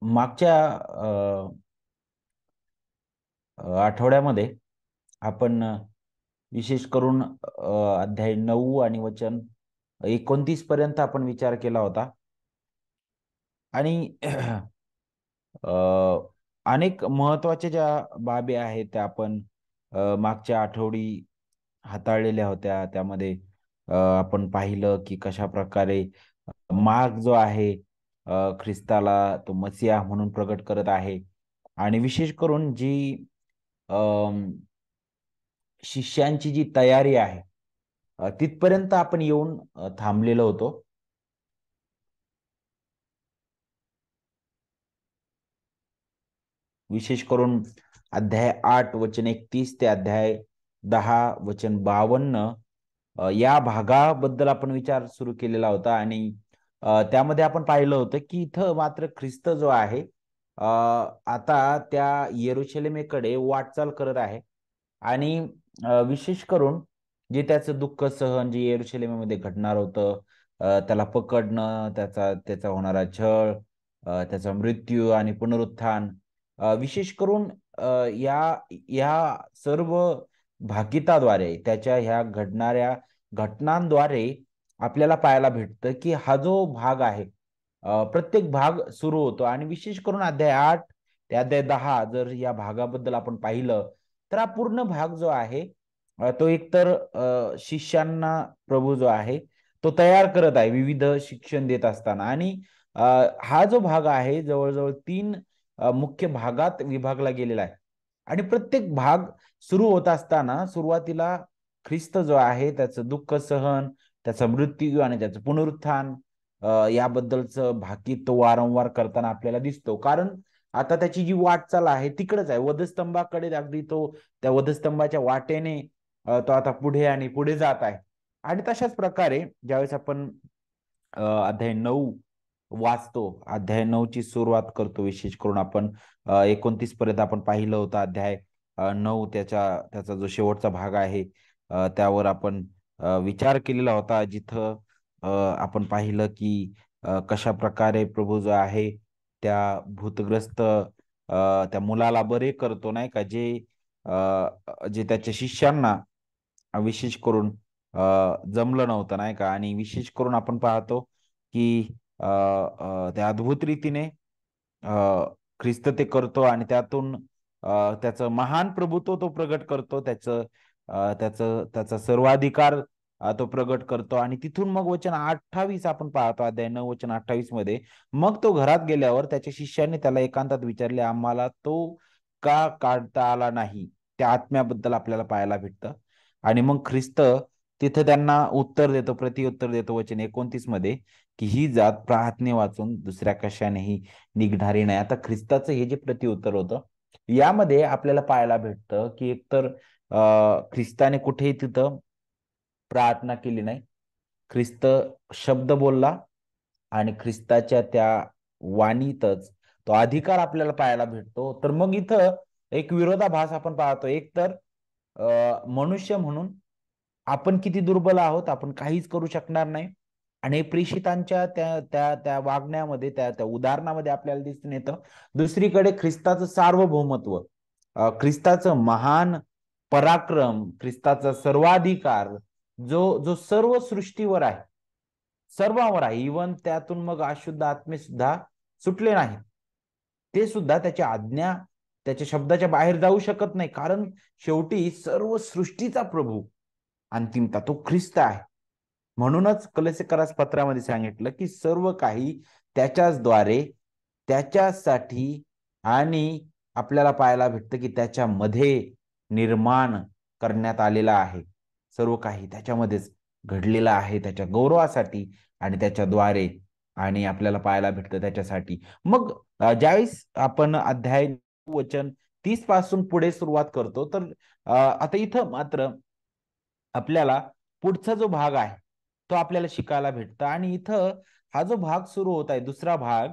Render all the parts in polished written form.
मागच्या आठवड्यामध्ये आपण विशेष करून अध्याय 9 आणि वचन 29 पर्यंत आपण विचार केला होता आणि अ, अनेक महत्त्वाच्या ज्या बाबी आहेत त्या आपण मागच्या आठवडी हाताळलेल्या होत्या. त्यामध्ये आपण पाहिलं की कशाप्रकारे मार्ग जो आहे ख्रिस्ताला तो मसिया म्हणून प्रगट करत आहे आणि विशेष करून जी अं, शिष्यांची जी तयारी आहे तिथपर्यंत आपण येऊन थांबलेलो होतो. विशेष करून अध्याय 8 वचन 31 ते अध्याय 10 वचन 52 या भागाबद्दल आपण विचार सुरू केलेला होता आणि त्यामध्ये आपण पाहिलं होतं की इथं मात्र ख्रिस्त जो आहे आता त्या येरुशलेमेकडे वाटचाल करत आहे आणि विशेष करून जे त्याचं दुःख सहन जे येरुशलेमेमध्ये घडणार होतं, त्याला पकडणं, त्याचा होणारा छळ, त्याचा मृत्यू आणि पुनरुत्थान, विशेष करून अ, या या सर्व भाकिताद्वारे त्याच्या ह्या घडणाऱ्या घटनांद्वारे आपल्याला पाहायला भेटतं की हा जो भाग आहे प्रत्येक भाग सुरू होतो आणि विशेष करून अध्याय 8 ते अध्याय 10 जर या भागाबद्दल आपण पाहिलं तर हा पूर्ण भाग जो आहे तो एकतर शिष्यांना प्रभू जो आहे तो तयार करत आहे विविध शिक्षण देत असताना आणि अ, हा जो भाग आहे जवळजवळ 3 मुख्य भागात विभागला गेलेला आहे आणि प्रत्येक भाग सुरू होत असताना सुरुवातीला ख्रिस्त जो आहे त्याचं दुःख सहन, त्याचा मृत्यू आणि त्याचं पुनरुत्थान याबद्दलचं भाकीत तो वारंवार करताना आपल्याला दिसतो. कारण आता त्याची जी वाटचाल आहे तिकडेच आहे. वधस्तंभाकडे अगदी तो त्या वधस्तंभाच्या वाटेने तो आता पुढे आणि पुढे जात आहे. आणि तशाच प्रकारे ज्यावेळेस आपण अध्याय 9 वाचतो, अध्याय 9 ची सुरुवात करतो. विशेष करून आपण 29 पर्यंत आपण पाहिलं होतं अध्याय 9 त्याचा जो शेवटचा भाग आहे त्यावर आपण विचार केलेला होता. जिथं आपण पाहिलं की कशा प्रकारे प्रभू जो आहे त्या भूतग्रस्त त्या मुलाला बरे करतो नाही का, जे त्याच्या शिष्यांना विशेष करून जमलं नव्हतं नाही का. आणि विशेष करून आपण पाहतो की त्या अद्भुत रीतीने ख्रिस्त ते करतो आणि त्यातून त्याचं महान प्रभुत्व तो प्रगट करतो. त्याचा सर्वाधिकार तो प्रगट करतो आणि तिथून मग वचन 28 आपण पाहतो, अध्याय 9 वचन 28 मध्ये, मग तो घरात गेल्यावर त्याच्या शिष्याने त्याला एकांतात विचारले, आम्हाला तो का काढता आला नाही. त्या आत्म्याबद्दल आपल्याला पाहायला भेटतं. आणि मग ख्रिस्त तिथं त्यांना उत्तर देतो, प्रत्युत्तर देतो वचन 29 मध्ये, की ही जात प्रार्थने वाचून दुसऱ्या कशानेही निघणारी नाही. आता ख्रिस्ताचं हे जे प्रत्युत्तर होतं यामध्ये आपल्याला पाहायला भेटतं की एकतर ख्रिस्ताने कुठेही तिथं प्रार्थना केली नाही. ख्रिस्त शब्द बोलला आणि ख्रिस्ताच्या त्या वाणीतच तो अधिकार आपल्याला पाहायला भेटतो. तर मग इथं एक विरोधाभास आपण पाहतो. एक तर मनुष्य म्हणून आपण किती दुर्बल आहोत, आपण काहीच करू शकणार नाही. आणि प्रेषितांच्या त्या त्या त्या वागण्यामध्ये त्या उदाहरणामध्ये आपल्याला दिसून येतं. दुसरीकडे ख्रिस्ताचं सार्वभौमत्व, ख्रिस्ताचं महान पराक्रम, ख्रिस्ताचा सर्वाधिकार जो जो सर्व सृष्टीवर आहे, सर्वांवर आहे. इवन त्यातून मग अशुद्ध आत्मे सुद्धा सुटले नाहीत. ते सुद्धा त्याची आज्ञा त्याच्या शब्दाच्या बाहेर जाऊ शकत नाही. कारण शेवटी सर्व सृष्टीचा प्रभू अंतिमता तो ख्रिस्त आहे. म्हणूनच कलसीकरास पत्रामध्ये सांगितलं की सर्व काही त्याच्याचद्वारे, त्याच्यासाठी आणि आपल्याला पाहायला भेटतं की त्याच्यामध्ये निर्माण करण्यात आलेला आहे. सर्व काही त्याच्यामध्येच घडलेलं आहे त्याच्या गौरवासाठी आणि त्याच्याद्वारे, आणि आपल्याला पाहायला भेटतं त्याच्यासाठी. मग ज्यावेळेस आपण अध्याय वचन 30 पासून पुढे सुरुवात करतो तर आता इथं मात्र आपल्याला पुढचा जो भाग आहे तो आपल्याला शिकायला भेटतं. आणि इथं हा जो भाग सुरू होत आहे दुसरा भाग,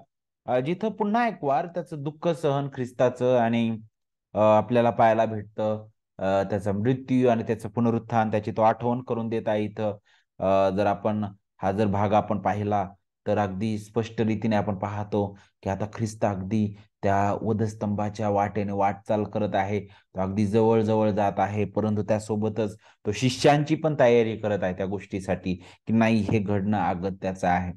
जिथं पुन्हा एक वार त्याचं दुःख सहन ख्रिस्ताचं आणि आपल्याला पाहायला भेटतं त्याचा मृत्यू आणि त्याचं पुनरुत्थान, त्याची तो आठवण करून देत आहे इथं. जर आपण हा जर भाग आपण पाहिला तर अगदी स्पष्ट रीतीने आपण पाहतो, की आता ख्रिस्त अगदी त्या वधस्तंभाच्या वाटेने वाटचाल करत आहे. तो अगदी जवळ-जवळ जात आहे. परंतु त्यासोबतच तो शिष्यांची पण तयारी करत आहे त्या गोष्टीसाठी, की नाही हे घडणं अगत्याचं आहे.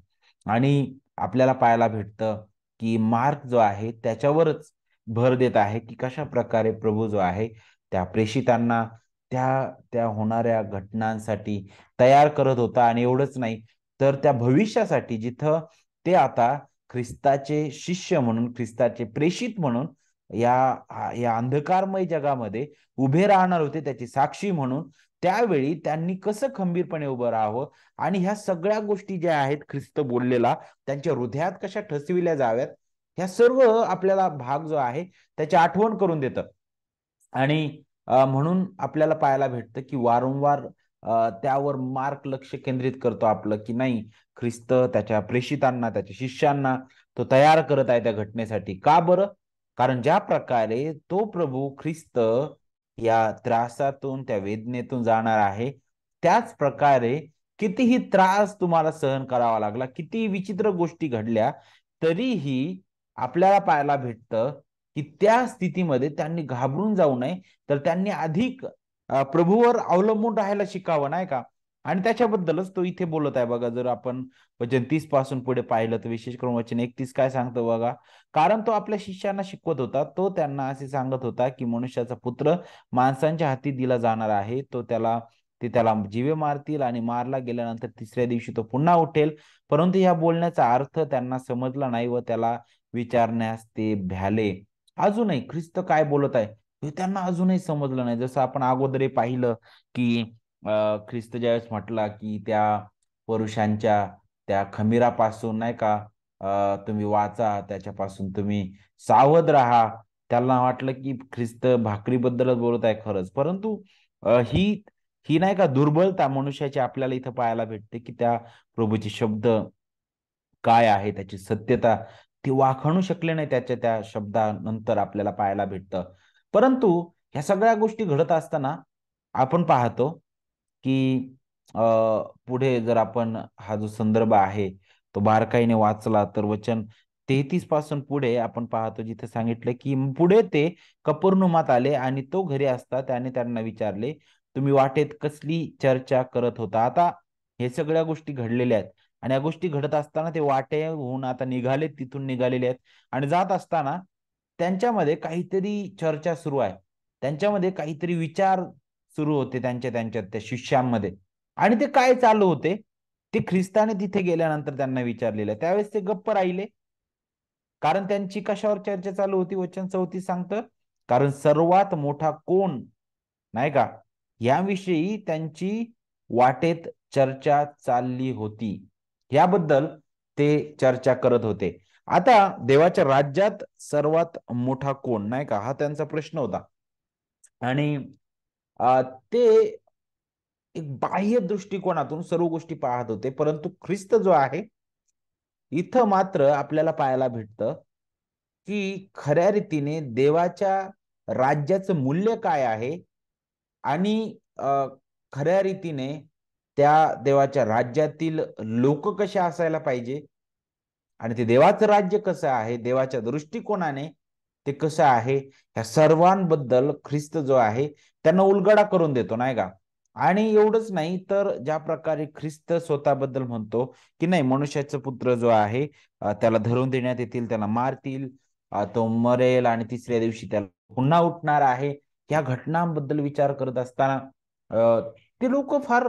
आणि आपल्याला पाहायला भेटतं, की मार्क जो आहे त्याच्यावरच भर देत आहे, की कशाप्रकारे प्रभू जो आहे त्या प्रेषितांना त्या त्या होणाऱ्या घटनांसाठी तयार करत होता आणि एवढंच नाही, तर त्या भविष्यासाठी जिथं ते आता ख्रिस्ताचे शिष्य म्हणून, ख्रिस्ताचे प्रेषित म्हणून या अंधकारमय जगामध्ये उभे राहणार होते त्याची साक्षी म्हणून. त्यावेळी त्यांनी कसं खंबीरपणे उभं राहावं आणि ह्या सगळ्या गोष्टी ज्या आहेत ख्रिस्त बोललेला त्यांच्या हृदयात कशा ठसविल्या जाव्यात, ह्या सर्व आपल्याला भाग जो आहे त्याची आठवण करून देतं. आणि म्हणून आपल्याला पाहायला भेटतं, की वारंवार त्यावर मार्क लक्ष केंद्रित करतो आपलं, की नाही ख्रिस्त त्याच्या प्रेषितांना, त्याच्या शिष्यांना तो तयार करत आहे त्या घटनेसाठी. का बरं? कारण ज्या प्रकारे तो प्रभू ख्रिस्त या त्रासातून, त्या वेदनेतून जाणार आहे, त्याच प्रकारे कितीही त्रास तुम्हाला सहन करावा लागला, कितीही विचित्र गोष्टी घडल्या, तरीही आपल्याला पाहायला भेटतं, की त्या स्थितीमध्ये त्यांनी घाबरून जाऊ नये, तर त्यांनी अधिक प्रभूवर अवलंबून राहायला शिकावं, नाही का? आणि त्याच्याबद्दलच तो इथे बोलत आहे बघा. जर आपण वचन 30 पासून पुढे पाहिलं, तर विशेष करून वचन 31 काय सांगतं बघा. कारण तो आपल्या शिष्यांना शिकवत होता. तो त्यांना असे सांगत होता, की मनुष्याचा पुत्र माणसांच्या हाती दिला जाणार आहे. ते त्याला जीवे मारतील आणि मारला गेल्यानंतर तिसऱ्या दिवशी तो पुन्हा उठेल. परंतु या बोलण्याचा अर्थ त्यांना समजला नाही व त्याला विचारण्यास ते भ्याले. अजूनही ख्रिस्त काय बोलत आहे हे त्यांना अजूनही समजलं नाही. जसं आपण अगोदरही पाहिलं, की ख्रिस्त ज्यावेळेस म्हटला, की त्या पुरुषांच्या त्या खमीरापासून नाही का तुम्ही वाचा, त्याच्यापासून तुम्ही सावध राहा. त्यांना वाटलं, की ख्रिस्त भाकरीबद्दलच बोलत आहे खरंच. परंतु ही ही नाही का दुर्बलता मनुष्याची आपल्याला इथं पाहायला भेटते, की त्या प्रभूचे शब्द काय आहे, त्याची सत्यता ती वाखाणू शकले नाही त्याच्या त्या शब्दानंतर आपल्याला पाहायला भेटतं. परंतु ह्या सगळ्या गोष्टी घडत असताना आपण पाहतो, की अ, पुढे जर आपण हा जो संदर्भ आहे, तो बारकाईने वाचला तर वचन 33 पासून पुढे आपण पाहतो जिथे सांगितलं, की पुढे ते कफरनहूमात आले आणि तो घरी असता त्याने त्यांना विचारले, "तुम्ही वाटेत कसली चर्चा करत होता?" आता हे सगळ्या गोष्टी घडलेल्या आहेत. आणि या गोष्टी घडत असताना ते वाटेहून आता निघालेत, तिथून निघालेले आहेत आणि जात असताना त्यांच्यामध्ये काहीतरी चर्चा सुरू आहे. त्यांच्यामध्ये काहीतरी विचार सुरू होते त्यांच्यात त्या शिष्यांमध्ये आणि ते काय चालू होते, ते ख्रिस्ताने तिथे गेल्यानंतर त्यांना विचारलेलं. त्यावेळेस ते गप्प राहिले. कारण त्यांची कशावर चर्चा चालू होती वचन 34 सांगतं, कारण सर्वात मोठा कोण, नाही का? याविषयी त्यांची वाटेत चर्चा चालली होती. याबद्दल ते चर्चा करत होते. आता देवाच्या राज्यात सर्वात मोठा कोण, नाही का? हा त्यांचा प्रश्न होता. आणि ते एक बाह्य दृष्टिकोनातून सर्व गोष्टी पाहत होते. परंतु ख्रिस्त जो आहे, इथं मात्र आपल्याला पाहायला भेटतं, की खऱ्या रीतीने देवाच्या राज्याचं मूल्य काय आहे आणि खऱ्या रीतीने त्या देवाच्या राज्यातील लोकं कसे असायला पाहिजे आणि ते देवाचं राज्य कसं आहे, देवाच्या दृष्टिकोनाने ते कसं आहे, ह्या सर्वांबद्दल ख्रिस्त जो आहे, त्यांना उलगडा करून देतो, नाही का? आणि एवढंच नाही, तर ज्या प्रकारे ख्रिस्त स्वतःबद्दल म्हणतो, की नाही मनुष्याचा पुत्र जो आहे त्याला धरून देण्यात येतील, त्याला मारतील, तो मरेल आणि तिसऱ्या दिवशी त्याला पुन्हा उठणार आहे. ह्या घटनांबद्दल विचार करत असताना ते लोकं फार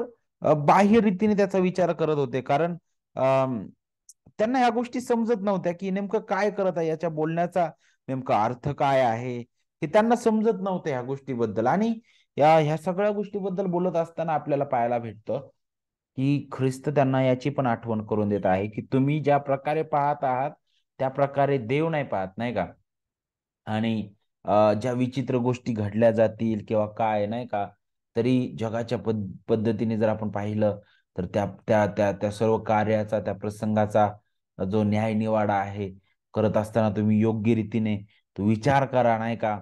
बाह्य रीतीने त्याचा विचार करत होते. कारण त्यांना ह्या गोष्टी समजत नव्हत्या, की नेमकं काय करत आहे, याच्या बोलण्याचा नेमका अर्थ काय आहे, हे त्यांना समजत नव्हतं ह्या गोष्टीबद्दल. आणि ह्या सगळ्या गोष्टीबद्दल बोलत असताना आपल्याला पाहायला भेटतं, की ख्रिस्त त्यांना याची पण आठवण करून देत आहे, की तुम्ही ज्या प्रकारे पाहत आहात, त्या प्रकारे देव नाही पाहत, नाही का? आणि ज्या विचित्र गोष्टी घडल्या जातील किंवा काय नाही का, तरी जगाच्या पद्धतीने जर आपण पाहिलं, तर त्या सर्व कार्याचा, त्या प्रसंगाचा जो न्याय-निवाडा आहे, करत असताना तुम्ही योग्य रीतीने तो विचार करा, नाही का?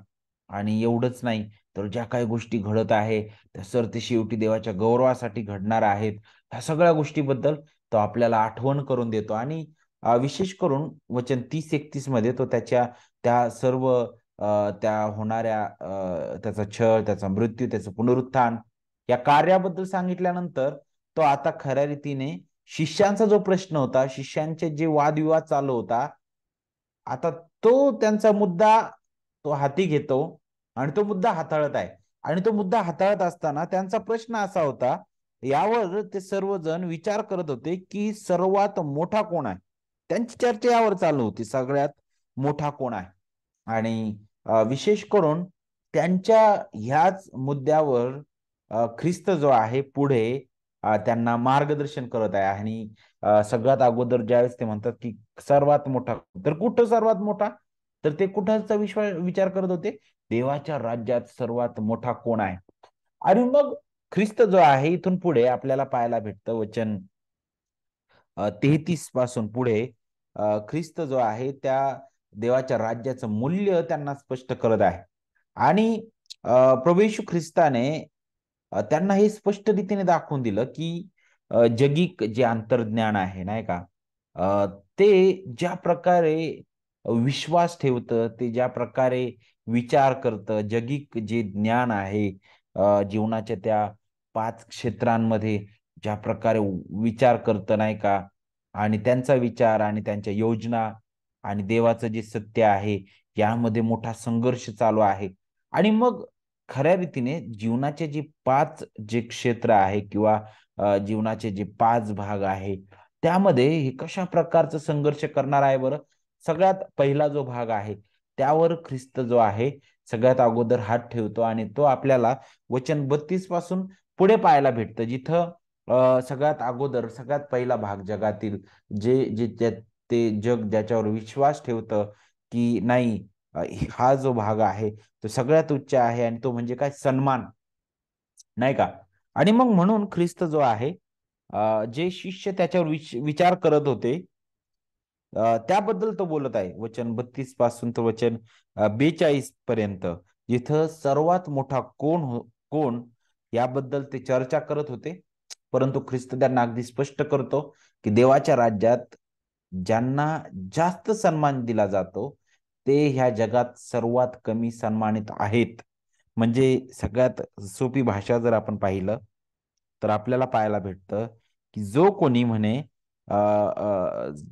आणि एवढंच नाही, तर ज्या काही गोष्टी घडत आहे, त्या सरतेशेवटी देवाच्या गौरवासाठी घडणार आहेत. ह्या सगळ्या गोष्टीबद्दल तो आपल्याला आठवण करून देतो आणि विशेष करून वचन 30-31 मध्ये तो त्या सर्व त्या होणाऱ्या त्याचा छळ, त्याचा मृत्यू, त्याचं पुनरुत्थान या कार्याबद्दल सांगितल्यानंतर तो आता खऱ्या रीतीने शिष्यांचा जो प्रश्न होता, शिष्यांचे जे वादविवाद चालू होता, आता तो त्यांचा मुद्दा तो हाती घेतो आणि तो मुद्दा हाताळत आहे. आणि तो मुद्दा हाताळत असताना त्यांचा प्रश्न असा होता, यावर ते सर्वजण विचार करत होते, की सर्वात मोठा कोण आहे? त्यांची चर्चा यावर चालू होती, सगळ्यात मोठा कोण आहे? आणि विशेष करून त्यांच्या ह्याच मुद्द्यावर ख्रिस्त जो आहे पुढे त्यांना मार्गदर्शन करत आहे आणि सगळ्यात अगोदर ज्यावेळेस ते म्हणतात, की सर्वात मोठा. तर कुठं सर्वात मोठा? तर ते कुठाचा विचार करत होते? देवाच्या राज्यात सर्वात मोठा कोण आहे? आणि मग ख्रिस्त जो आहे इथून पुढे आपल्याला पाहायला भेटतं वचन 33 पासून पुढे ख्रिस्त जो आहे त्या देवाच्या राज्याचं मूल्य त्यांना स्पष्ट करत आहे. आणि प्रभू येशू ख्रिस्ताने त्यांना हे स्पष्ट रीतीने दाखवून दिलं, की जगिक जे अंतर्ज्ञान आहे, नाही का? अ, ते ज्या प्रकारे विश्वास ठेवतं, ते ज्या प्रकारे विचार करतं, जगिक जे ज्ञान आहे जीवनाच्या त्या 5 क्षेत्रांमध्ये ज्या प्रकारे विचार करतं, नाही का? आणि त्यांचा विचार आणि त्यांच्या योजना आणि देवाचं जे सत्य आहे, यामध्ये मोठा संघर्ष चालू आहे. आणि मग खऱ्या रीतीने जीवनाचे जे 5 जे क्षेत्र आहे किंवा जीवनाचे जे 5 भाग आहे, त्यामध्ये हे कशा प्रकारचा संघर्ष करणार आहे बरं? सगळ्यात पहिला जो भाग आहे, त्यावर ख्रिस्त जो आहे, सगळ्यात अगोदर हात ठेवतो आणि तो आपल्याला वचन 32 पासून पुढे पाहायला भेटतं. जिथं सगळ्यात अगोदर, सगळ्यात पहिला भाग जगातील जे जे त्या ते जग ज्याच्यावर विश्वास ठेवतं, की नाही हा जो भाग आहे, तो सगळ्यात उच्च आहे आणि तो म्हणजे काय सन्मान, नाही का? आणि मग म्हणून ख्रिस्त जो आहे, जे शिष्य त्याच्यावर विचार करत होते, त्याबद्दल तो बोलत आहे. वचन 32 पासून तर वचन 42 पर्यंत. जिथं सर्वात मोठा कोण याबद्दल ते चर्चा करत होते. परंतु ख्रिस्त त्यांना अगदी स्पष्ट करतो, की देवाच्या राज्यात ज्यांना जास्त सन्मान दिला जातो, ते ह्या जगात सर्वात कमी सन्मानित आहेत. म्हणजे सगळ्यात सोपी भाषा जर आपण पाहिलं, तर आपल्याला पाहायला भेटतं, की जो कोणी म्हणे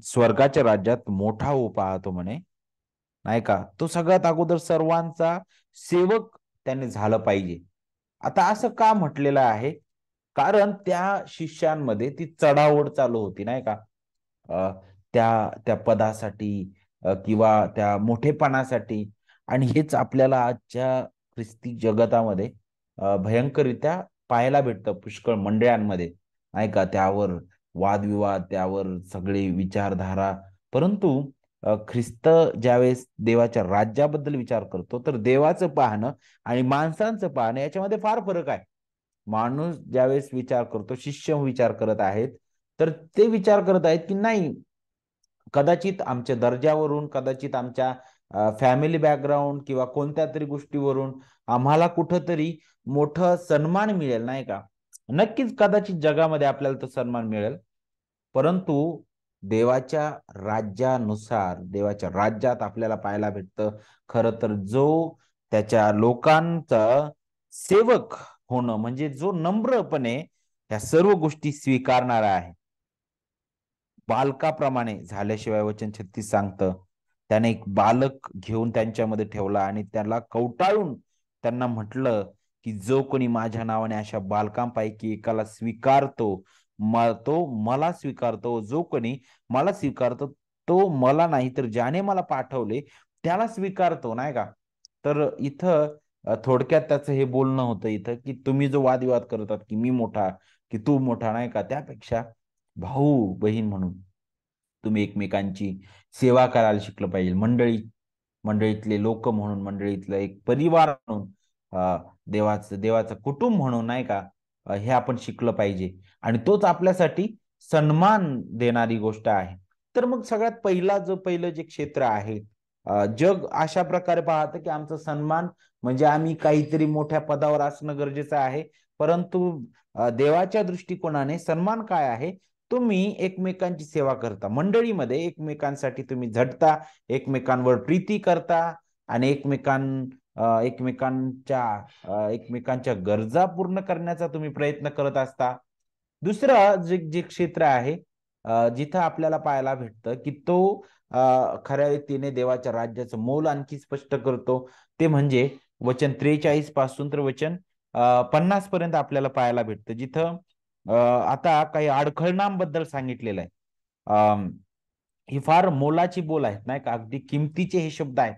स्वर्गाच्या राज्यात मोठा होऊ पाहतो म्हणे, नाही का? तो सगळ्यात अगोदर सर्वांचा सेवक त्याने झालं पाहिजे. आता असं का म्हटलेलं आहे? कारण त्या शिष्यांमध्ये ती चढाओढ चालू होती, नाही का? अ, त्या त्या पदासाठी किंवा त्या मोठेपणासाठी. आणि हेच आपल्याला आजच्या ख्रिस्ती जगतामध्ये भयंकररित्या पाहायला भेटतं पुष्कळ मंडळांमध्ये, नाही का? त्यावर वादविवाद, त्यावर सगळी विचारधारा. परंतु ख्रिस्त ज्यावेळेस देवाच्या राज्याबद्दल विचार करतो, तर देवाचं पाहणं आणि माणसांचं पाहणं याच्यामध्ये फार फरक आहे. माणूस ज्यावेळेस विचार करतो, शिष्य विचार करत आहेत, तर ते विचार करत आहेत, की नाही कदाचित आमच्या दर्जावरून, कदाचित आमच्या फॅमिली बॅकग्राऊंड किंवा कोणत्या तरी गोष्टीवरून आम्हाला कुठेतरी मोठं सन्मान मिळेल, नाही का? नक्कीच कदाचित जगामध्ये आपल्याला तो सन्मान मिळेल. परंतु देवाच्या राज्यानुसार, देवाच्या राज्यात आपल्याला पाहायला भेटतं, खरं तर जो त्याच्या लोकांचा सेवक होणं, म्हणजे जो नम्रपणे ह्या सर्व गोष्टी स्वीकारणारा आहे. बालकाप्रमाणे झाल्याशिवाय वचन 36 सांगतं. त्याने एक बालक घेऊन त्यांच्यामध्ये ठेवला आणि त्याला कवटाळून त्यांना म्हटलं, की जो कोणी माझ्या नावाने अशा बालकांपैकी एकाला स्वीकारतो, तो मला स्वीकारतो. जो कोणी मला स्वीकारतो, तो मला नाही तर ज्याने मला पाठवले त्याला स्वीकारतो, नाही का? तर इथं थोडक्यात त्याचं हे बोलणं होतं इथं, की तुम्ही जो वादविवाद करतात, की मी मोठा, की तू मोठा, नाही का? त्यापेक्षा भाऊ बहीण म्हणून तुम्ही एकमेकांची सेवा करायला शिकलं पाहिजे. मंडळीतले लोक म्हणून, मंडळीतलं एक परिवार म्हणून, देवाचं कुटुंब म्हणून, नाही का? हे आपण शिकलं पाहिजे आणि तोच आपल्यासाठी सन्मान देणारी गोष्ट आहे. तर मग सगळ्यात पहिलं जे क्षेत्र आहे, जग अशा प्रकारे पाहतं, की आमचा सन्मान म्हणजे आम्ही काहीतरी मोठ्या पदावर असणं गरजेचं आहे. परंतु देवाच्या दृष्टिकोनाने सन्मान काय आहे? तुम्ही एकमेकांची सेवा करता. मंडळीमध्ये एकमेकांसाठी तुम्ही झटता, एकमेकांवर प्रीती करता आणि एकमेकांच्या गरजा पूर्ण करण्याचा तुम्ही प्रयत्न करत असता. दुसरं जे जे क्षेत्र आहे जिथं आपल्याला पाहायला भेटतं, की तो खऱ्या रीतीने देवाच्या राज्याचं मोल आणखी स्पष्ट करतो. ते म्हणजे वचन 43 पासून तर वचन 50 पर्यंत आपल्याला पाहायला भेटतं. जिथं आता काही अडखळणांबद्दल सांगितलेलं आहे. ही फार मोलाची बोल आहेत नाही का, अगदी किमतीचे हे शब्द आहेत.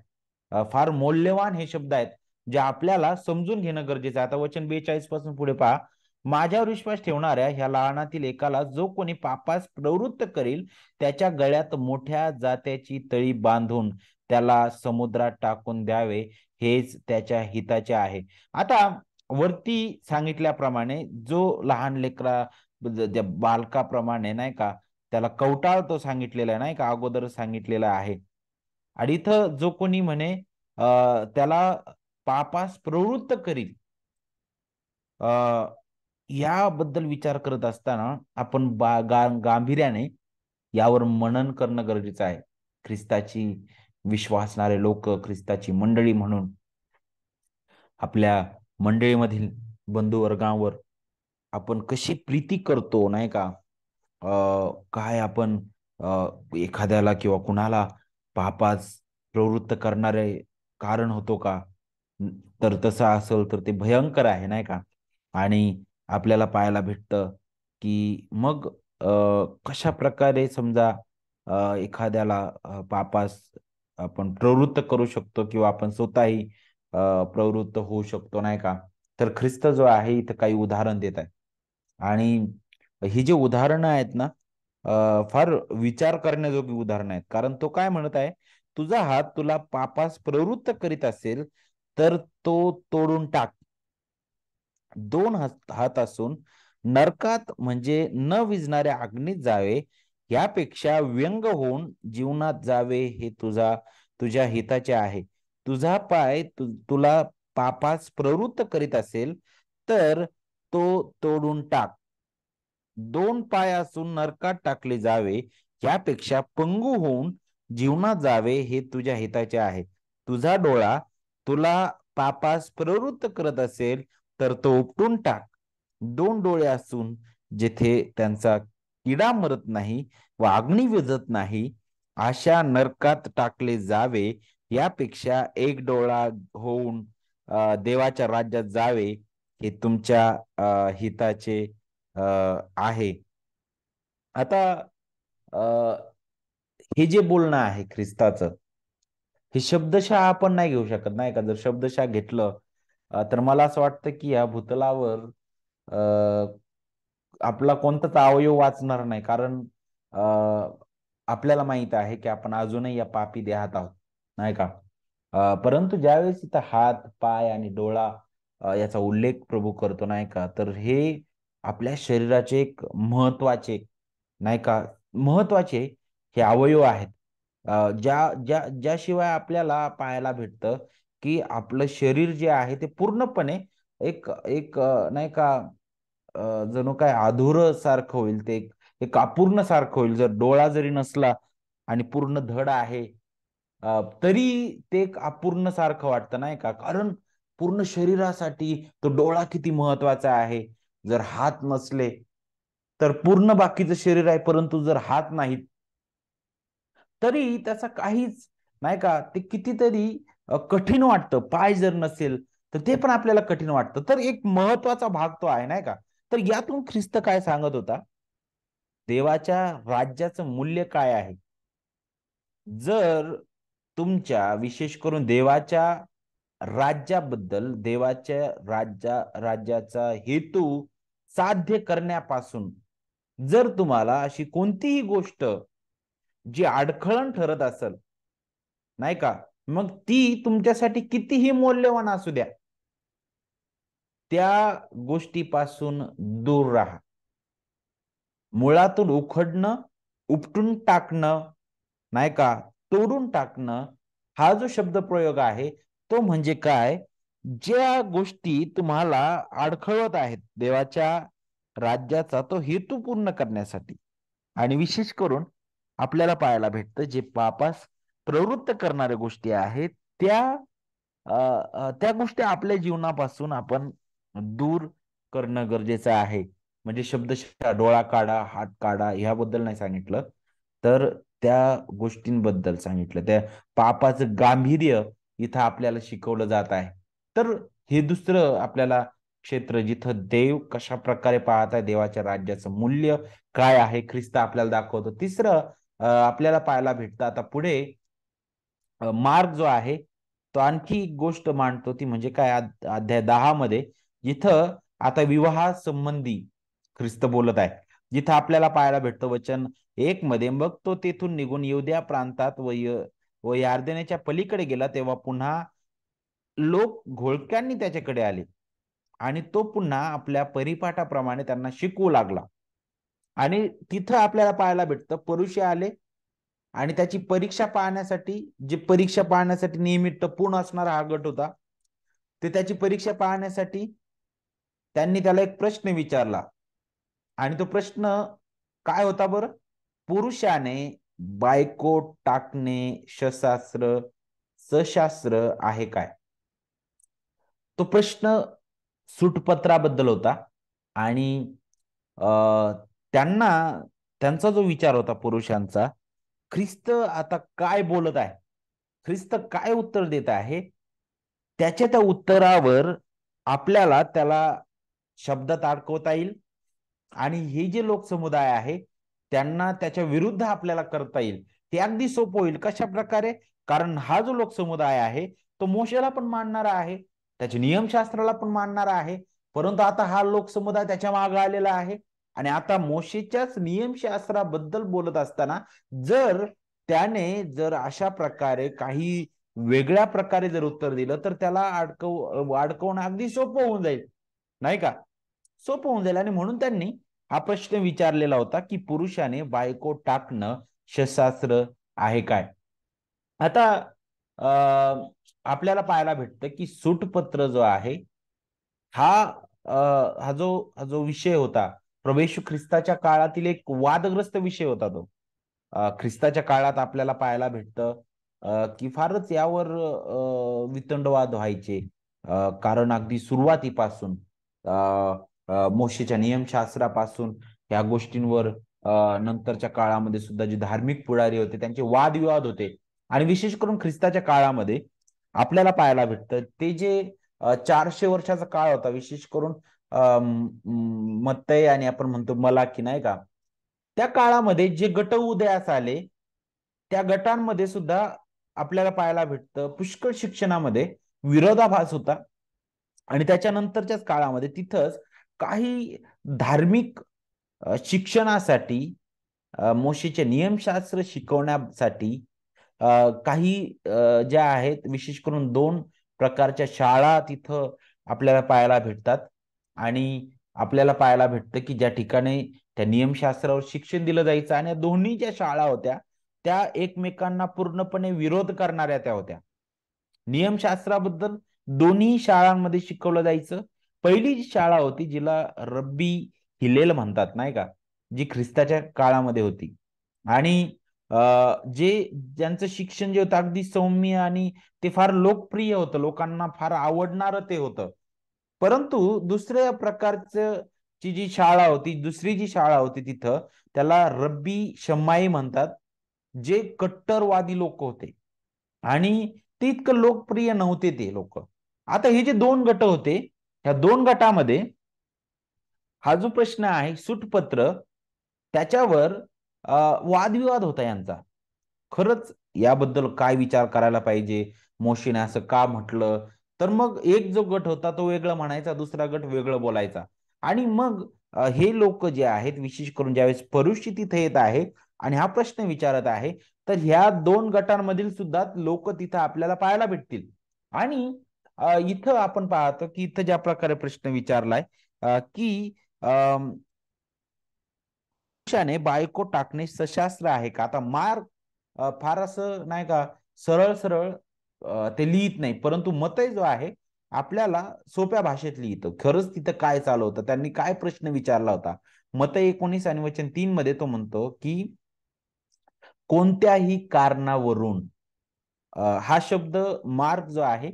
फार मौल्यवान हे शब्द आहेत, जे आपल्याला समजून घेणं गरजेचं आहे. आता वचन 42 पासून पुढे पहा. माझ्यावर विश्वास ठेवणाऱ्या ह्या लहानातील एकाला जो कोणी पापास प्रवृत्त करील, त्याच्या गळ्यात मोठ्या जात्याची तळी बांधून त्याला समुद्रात टाकून द्यावे, हेच त्याच्या हिताचे आहे. आता वरती सांगितल्याप्रमाणे जो लहान लेकरा त्या बालकाप्रमाणे नाही का, त्याला कवटाळतो सांगितलेला आहे नाही का, अगोदर सांगितलेलं आहे. आणि इथं जो कोणी म्हणे त्याला पापास प्रवृत्त करील, याबद्दल विचार करत असताना आपण गांभीर्याने यावर मनन करणं गरजेचं आहे. ख्रिस्ताची विश्वासणारे लोक, ख्रिस्ताची मंडळी म्हणून आपल्या मंडळीमधील बंधुवर्गावर आपण कशी प्रीती करतो नाही का? काय आपण एखाद्याला किंवा कुणाला पापास प्रवृत्त करणारे कारण होतो का? तर तसं असेल तर ते भयंकर आहे नाही का? आणि आपल्याला पाहायला भेटतं, की मग कशा प्रकारे समजा एखाद्याला पापास आपण प्रवृत्त करू शकतो किंवा आपण स्वतःही प्रवृत्त होऊ शकतो नाही का? तर ख्रिस्त जो आहे इथं काही उदाहरण देत आहे. आणि ही जी उदाहरणं आहेत ना, फार विचार करण्याजोगी उदाहरणं आहेत. कारण तो काय म्हणत आहे, तुझा हात तुला पापास प्रवृत्त करीत असेल, तर तो तोडून टाक. दोन हात असून नरकात म्हणजे न विझणाऱ्या अग्नीत जावे, यापेक्षा व्यंग होऊन जीवनात जावे हे तुझ्या हिताचे आहे. तुझा पाय तुला पापास प्रवृत्त करीत असेल, तर तो तोडून टाक. दोन पाय असून नरकात टाकले जावे, यापेक्षा पंगू होऊन जीवनात जावे हे तुझ्या हिताचे आहे. तुझा डोळा तुला पापास प्रवृत्त करत असेल, तर तो उपटून टाक. दोन डोळे असून जेथे त्यांचा किडा मरत नाही व अग्नी विझत नाही, अशा नरकात टाकले जावे, यापेक्षा एक डोळा होऊन देवाच्या राज्यात जावे हे तुमच्या हिताचे आहे. आता अ, हे जे बोलणं आहे ख्रिस्ताचं, हे शब्दशः आपण नाही घेऊ शकत नाही का? जर शब्दशः घेतलं तर मला असं वाटतं की या भूतलावर अ, आपला कोणताच अवयव वाचणार नाही. कारण अ, आपल्याला माहित आहे की आपण अजूनही या पापी देहात आहोत, नाही का? परंतु ज्यावेळेस इथं हात, पाय आणि डोळा याचा उल्लेख प्रभू करतो, नाही का? तर हे आपल्या शरीराचे एक महत्वाचे, नाही का, महत्वाचे हे अवयव आहेत. ज्याशिवाय आपल्याला पाहायला भेटतं, की आपलं शरीर जे आहे ते पूर्णपणे एक एक नाही का जणू काय अधुरं सारखं होईल. ते एक अपूर्ण सारखं होईल. जर डोळा जरी नसला आणि पूर्ण धड आहे, तरी ते एक अपूर्ण सारखं वाटतं नाही का? कारण पूर्ण शरीरासाठी तो डोळा किती महत्वाचा आहे. जर हात नसले, तर पूर्ण बाकीचं शरीर आहे, परंतु जर हात नाहीत, तरी त्याचा काहीच नाही का, ते कितीतरी कठीण वाटतं. पाय जर नसेल, तर ते पण आपल्याला कठीण वाटतं. तर एक महत्वाचा भाग तो आहे नाही का? तर यातून ख्रिस्त काय सांगत होता? देवाच्या राज्याचं मूल्य काय आहे? जर तुमच्या विशेष करून देवाच्या राज्याबद्दल, देवाच्या राज्याचा हेतू साध्य करण्यापासून जर तुम्हाला अशी कोणतीही गोष्ट जी अडखळण ठरत असेल, नाही का? मग ती तुमच्यासाठी कितीही मौल्यवान असू द्या, त्या गोष्टीपासून दूर राहा. मुळातून उखडणं, उपटून टाकणं, नाही का, तोडून टाकणं, हा जो शब्दप्रयोग आहे तो म्हणजे काय? ज्या गोष्टी तुम्हाला अडखळत आहेत देवाच्या राज्याचा तो हेतू पूर्ण करण्यासाठी, आणि विशेष करून आपल्याला पाहायला भेटतं जे पापास प्रवृत्त करणाऱ्या गोष्टी आहेत त्या त्या गोष्टी आपल्या जीवनापासून आपण दूर करणं गरजेचं आहे. म्हणजे शब्दशः डोळा काढा, हात काढा ह्याबद्दल नाही सांगितलं, तर त्या गोष्टींबद्दल सांगितलं. त्या पापाचं गांभीर्य इथं आपल्याला शिकवलं जात आहे. तर हे दुसरं आपल्याला क्षेत्र जिथं देव कशा प्रकारे पाहत आहे, देवाच्या राज्याचं मूल्य काय आहे, ख्रिस्त आपल्याला दाखवतो. तिसरं आपल्याला पाहायला भेटतं आता पुढे मार्ग जो आहे तो आणखी एक गोष्ट मांडतो ती म्हणजे काय अध्याय 10 मध्ये जिथं आता विवाहासंबंधी ख्रिस्त बोलत आहे. जिथं आपल्याला पाहायला भेटतं वचन 1 मध्ये, मग तो तेथून निघून यहूद्या प्रांतात व यार्देनेच्या पलीकडे गेला तेव्हा पुन्हा लोक घोळक्यांनी त्याच्याकडे आले आणि तो पुन्हा आपल्या परिपाठाप्रमाणे त्यांना शिकवू लागला. आणि तिथं आपल्याला पाहायला भेटतं परुषे आले आणि त्याची परीक्षा पाहण्यासाठी, जे परीक्षा पाहण्यासाठी नियमित पूर्ण असणारा हा गट होता, ते त्याची परीक्षा पाहण्यासाठी त्यांनी त्याला एक प्रश्न विचारला. आणि तो प्रश्न काय होता बरं? पुरुषाने बायको टाकणे सशास्त्र सशास्त्र आहे काय? तो प्रश्न सुटपत्राबद्दल होता. आणि अ, त्यांना त्यांचा जो विचार होता पुरुषांचा, ख्रिस्त आता काय बोलत आहे? ख्रिस्त काय उत्तर देत आहे? त्याच्या त्या उत्तरावर आपल्याला त्याला शब्दात अडकवता येईल आणि हे जे लोकसमुदाय आहे त्यांना त्याच्या विरुद्ध आपल्याला करता येईल. ते अगदी सोपं होईल. कशा प्रकारे? कारण हा जो लोकसमुदाय आहे तो मोशेला पण मानणारा आहे, त्याच्या नियमशास्त्राला पण मानणारा आहे. परंतु आता हा लोकसमुदाय त्याच्या मागे आलेला आहे आणि आता मोशेच्याच नियमशास्त्राबद्दल बोलत असताना जर जर अशा प्रकारे काही वेगळ्या प्रकारे जर उत्तर दिलं तर त्याला अडकवणं अगदी सोपं होऊन जाईल, नाही का? सोपं होऊन जाईल. आणि म्हणून त्यांनी हा प्रश्न विचारलेला होता की पुरुषाने बायको टाकणं शस्त्रास्त्र आहे काय? आता आपल्याला पाहायला भेटतं की सूटपत्र जो आहे हा अ, हा जो विषय होता प्रभू येशू ख्रिस्ताच्या काळातील एक वादग्रस्त विषय होता तो. ख्रिस्ताच्या काळात आपल्याला पाहायला भेटतं की फारच यावर वितंडवाद व्हायचे. कारण अगदी सुरुवातीपासून अ, मोशेच्या नियमशास्त्रापासून ह्या गोष्टींवर नंतरच्या काळामध्ये सुद्धा जे धार्मिक पुढारी होते त्यांचे वादविवाद होते. आणि विशेष करून ख्रिस्ताच्या काळामध्ये आपल्याला पाहायला भेटतं ते जे 400 वर्षाचा काळ होता, विशेष करून मत्तई आणि आपण म्हणतो मलाकी, नाही का? त्या काळामध्ये जे गट उदयास आले त्या गटांमध्ये सुद्धा आपल्याला पाहायला भेटतं पुष्कळ शिक्षणामध्ये विरोधाभास होता. आणि त्याच्यानंतरच्याच काळामध्ये तिथंच काही धार्मिक शिक्षणासाठी मोशेचे नियमशास्त्र शिकवण्यासाठी काही ज्या आहेत विशेष करून 2 प्रकारच्या शाळा तिथं आपल्याला पाहायला भेटतात. आणि आपल्याला पाहायला भेटतं की ज्या ठिकाणी त्या नियमशास्त्रावर शिक्षण दिलं जायचं आणि या दोन्ही ज्या शाळा होत्या त्या एकमेकांना पूर्णपणे विरोध करणाऱ्या त्या होत्या. नियमशास्त्राबद्दल दोन्ही शाळांमध्ये शिकवलं जायचं. पहिली जी शाळा होती जिला रब्बी हिलेल म्हणतात, नाही का, जी ख्रिस्ताच्या काळामध्ये होती. आणि जे ज्यांचं शिक्षण जे होतं अगदी सौम्य आणि ते फार लोकप्रिय होतं, लोकांना फार आवडणारं ते होतं. परंतु दुसऱ्या प्रकारचं ची जी शाळा होती, दुसरी जी शाळा होती तिथं त्याला रब्बी शम्माई म्हणतात, जे कट्टरवादी लोक होते. आणि ते इतकं लोकप्रिय नव्हते ते लोक. आता हे जे 2 गट होते, ह्या 2 गटामध्ये हा जो प्रश्न आहे सुटपत्र त्याच्यावर वादविवाद होता यांचा. खरंच याबद्दल काय विचार करायला पाहिजे? मोशीने असं का म्हटलं? तर मग एक जो गट होता तो वेगळं म्हणायचा, दुसरा गट वेगळं बोलायचा. आणि मग हे लोक जे आहेत विशेष करून ज्यावेळेस परुषी तिथे येत आहे आणि हा प्रश्न विचारत आहे, तर ह्या 2 गटांमधील सुद्धा लोक तिथं आपल्याला पाहायला भेटतील. आणि इथं आपण पाहतो की इथं ज्या प्रकारे प्रश्न विचारलाय की पुरुषाने बायको टाकणे सशास्त्र आहे का? आता मार्क फार असं नाही का सरळ सरळ ते लिहित नाही, परंतु मतय जो आहे आपल्याला सोप्या भाषेत लिहितो. खरंच तिथं काय चालू होतं, त्यांनी काय प्रश्न विचारला होता. मत्तय 19 आणि वचन 3 मध्ये तो म्हणतो की कोणत्याही कारणावरून, हा शब्द मार्क जो आहे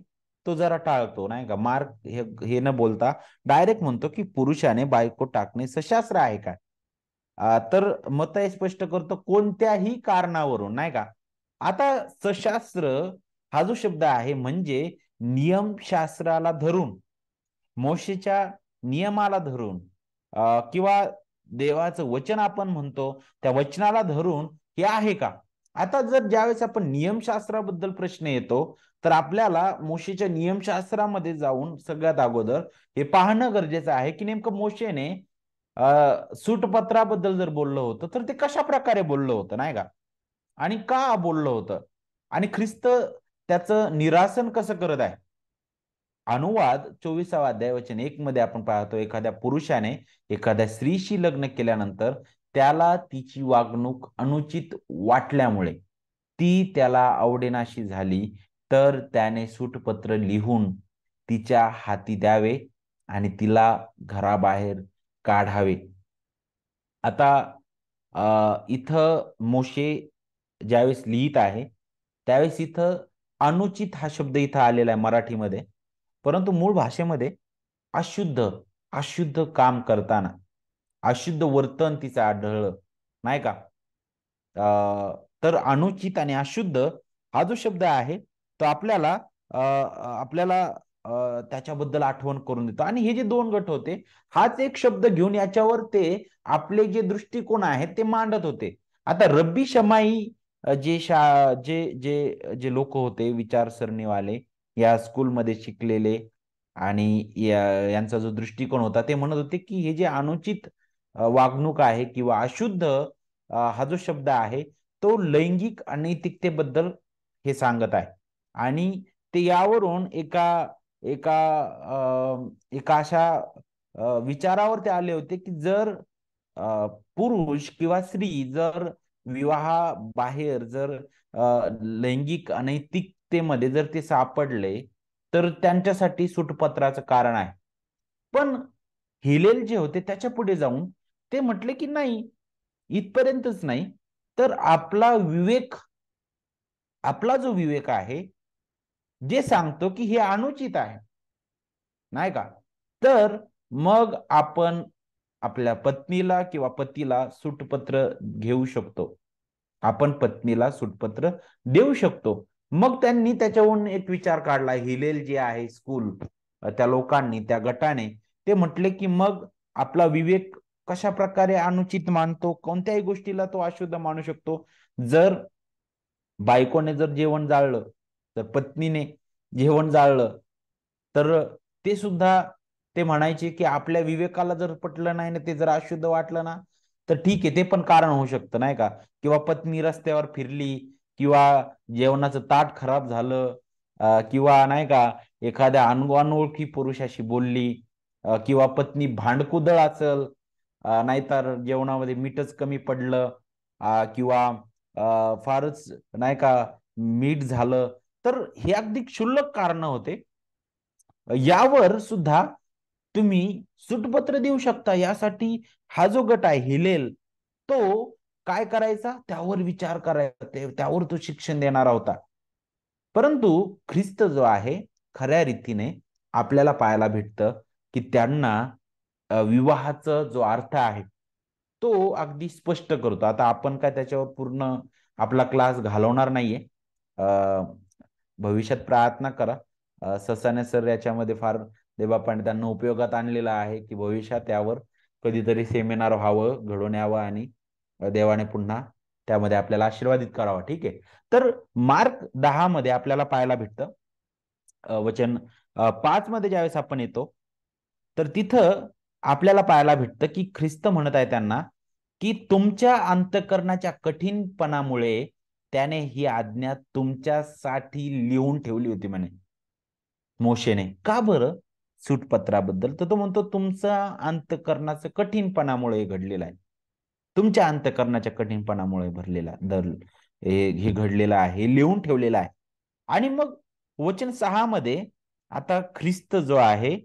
तो जरा टाळतो नाही का. मार्क हे न बोलता डायरेक्ट म्हणतो की पुरुषाने बायको टाकणे सशास्त्र आहे का. तर मत्तय स्पष्ट करतो कोणत्याही कारणावरून नाही का. आता सशास्त्र हा जो शब्द आहे म्हणजे नियमशास्त्राला धरून, मोशेच्या नियमाला धरून, किंवा देवाचं वचन आपण म्हणतो त्या वचनाला धरून हे आहे का. आता जर ज्यावेळेस आपण नियमशास्त्राबद्दल प्रश्न येतो तर आपल्याला मोशेच्या नियमशास्त्रामध्ये जाऊन सगळ्यात अगोदर हे पाहणं गरजेचं आहे की नेमकं मोशेने सूटपत्राबद्दल जर बोललं होतं तर ते कशा प्रकारे बोललं होतं नाही का, आणि का बोललं होतं, आणि ख्रिस्त त्याचं निरासन कसं करत आहे. अनुवाद 24वा अध्याय वचन 1 मध्ये आपण पाहतो एखाद्या पुरुषाने एखाद्या स्त्रीशी लग्न केल्यानंतर त्याला तिची वागणूक अनुचित वाटल्यामुळे ती त्याला आवडेनाशी झाली तर त्याने सूटपत्र लिहून तिच्या हाती द्यावे आणि तिला घराबाहेर काढावे. आता इथं मोशे ज्यावेळेस लिहित आहे त्यावेळेस इथं अनुचित हा शब्द इथं आलेला आहे मराठीमध्ये, परंतु मूळ भाषेमध्ये अशुद्ध, अशुद्ध काम करताना अशुद्ध वर्तन तिचं आढळलं नाही का. तर अनुचित आणि अशुद्ध हा जो शब्द आहे तो आपल्याला आपल्याला त्याच्याबद्दल आठवण करून देतो. आणि हे जे दोन गट होते हाच एक शब्द घेऊन याच्यावर ते आपले जे दृष्टिकोन आहेत ते मांडत होते. आता रब्बी शमाई जे जे जे जे लोक होते विचारसरणीवाले या स्कूलमध्ये शिकलेले आणि यांचा जो दृष्टिकोन होता ते म्हणत होते की हे जे अनुचित वागणूक आहे किंवा अशुद्ध हा जो शब्द आहे तो लैंगिक अनैतिकतेबद्दल हे सांगत आहे. आणि ते यावरून एका एका एका अशा विचारावर ते आले होते की जर पुरुष किंवा स्त्री जर विवाहाबाहेर जर लैंगिक अनैतिकतेमध्ये जर ते सापडले तर त्यांच्यासाठी सुटपत्राचं कारण आहे. पण हिलेल जे होते त्याच्या पुढे जाऊन ते म्हटले की नाही, इथपर्यंतच नाही तर आपला जो विवेक आहे जे सांगतो की हे अनुचित आहे नाही का, तर मग आपण आपल्या पत्नीला किंवा पतीला सुटपत्र घेऊ शकतो. आपण पत्नीला सुटपत्र देऊ शकतो. मग त्यांनी त्याच्यावरून एक विचार काढला हिलेल जे आहे स्कूल, त्या लोकांनी त्या गटाने ते म्हटले की मग आपला विवेक कशा प्रकारे अनुचित मानतो, कोणत्याही गोष्टीला तो अशुद्ध मानू शकतो. जर बायकोने जर जेवण जाळलं तर पत्नीने जेवण जाळलं तर ते सुद्धा ते म्हणायचे की आपल्या विवेकाला जर पटलं नाही ना ते जर अशुद्ध वाटलं ना तर ठीक आहे ते पण कारण होऊ शकतं नाही का. किंवा पत्नी रस्त्यावर फिरली किंवा जेवणाचं ताट खराब झालं, किंवा नाही का एखाद्या अनोळखी पुरुषाशी बोलली, किंवा पत्नी भांडकुदळ असेल, नाहीतर जेवणामध्ये मीठच कमी पडलं, किंवा फारच नाही का मीठ झालं, तर हे अगदी क्षुल्लक कारण होते. यावर सुद्धा तुम्ही सुटपत्र देऊ शकता. यासाठी हा जो गट आहे हिलेल तो काय करायचा त्यावर विचार करायचा, त्यावर तो शिक्षण देणारा होता. परंतु ख्रिस्त जो आहे खऱ्या रीतीने आपल्याला पाहायला भेटतं की त्यांना विवाहाचा जो अर्थ आहे तो अगदी स्पष्ट करतो. आता आपण काय त्याच्यावर पूर्ण आपला क्लास घालवणार नाहीये. भविष्यात प्रार्थना करा. ससाने सर याच्यामध्ये फार देवबापाने त्यांना उपयोगात आणलेला आहे की भविष्यात यावर कधीतरी सेमिनार व्हावं, घडवून यावं आणि देवाने पुन्हा त्यामध्ये आपल्याला आशीर्वादित करावा. ठीक आहे. तर मार्क 10 मध्ये आपल्याला पाहायला भेटतं वचन 5 मध्ये ज्यावेळेस आपण येतो तर तिथं आपल्याला पाहायला भेटतं की ख्रिस्त म्हणत आहे त्यांना की तुमच्या अंतःकरणाच्या कठीणपणामुळे त्याने ही आज्ञा तुमच्यासाठी लिहून ठेवली होती म्हणे मोशेने. का बरं सूटपत्राबद्दल, तर तो म्हणतो तुमचा अंतःकरणाचं कठीणपणामुळे घडलेला आहे, तुमच्या अंतःकरणाच्या कठीणपणामुळे भरलेला दर हे घडलेलं आहे, लिहून ठेवलेलं आहे. आणि मग वचन 6 मध्ये आता ख्रिस्त जो आहे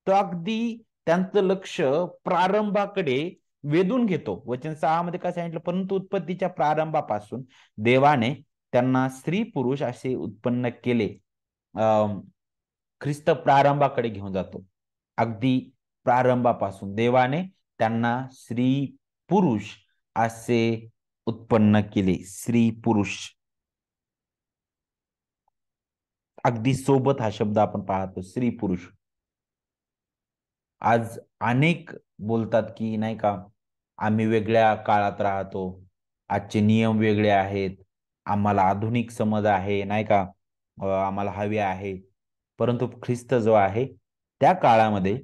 तो अगदी त्यांचं लक्ष प्रारंभाकडे वेधून घेतो. वचन 6 मध्ये काय सांगितलं, परंतु उत्पत्तीच्या प्रारंभापासून देवाने त्यांना स्त्री पुरुष असे उत्पन्न केले. ख्रिस्त प्रारंभाकडे घेऊन जातो. अगदी प्रारंभापासून देवाने त्यांना स्त्री पुरुष असे उत्पन्न केले. स्त्री पुरुष अगदी सोबत हा शब्द आपण पाहतो, स्त्री पुरुष. आज अनेक बोलतात की नाही का, आम्ही वेगळ्या काळात राहतो, आजचे नियम वेगळे आहेत, आम्हाला आधुनिक समज आहे नाही का, आम्हाला हवे आहे. परंतु ख्रिस्त जो आहे त्या काळामध्ये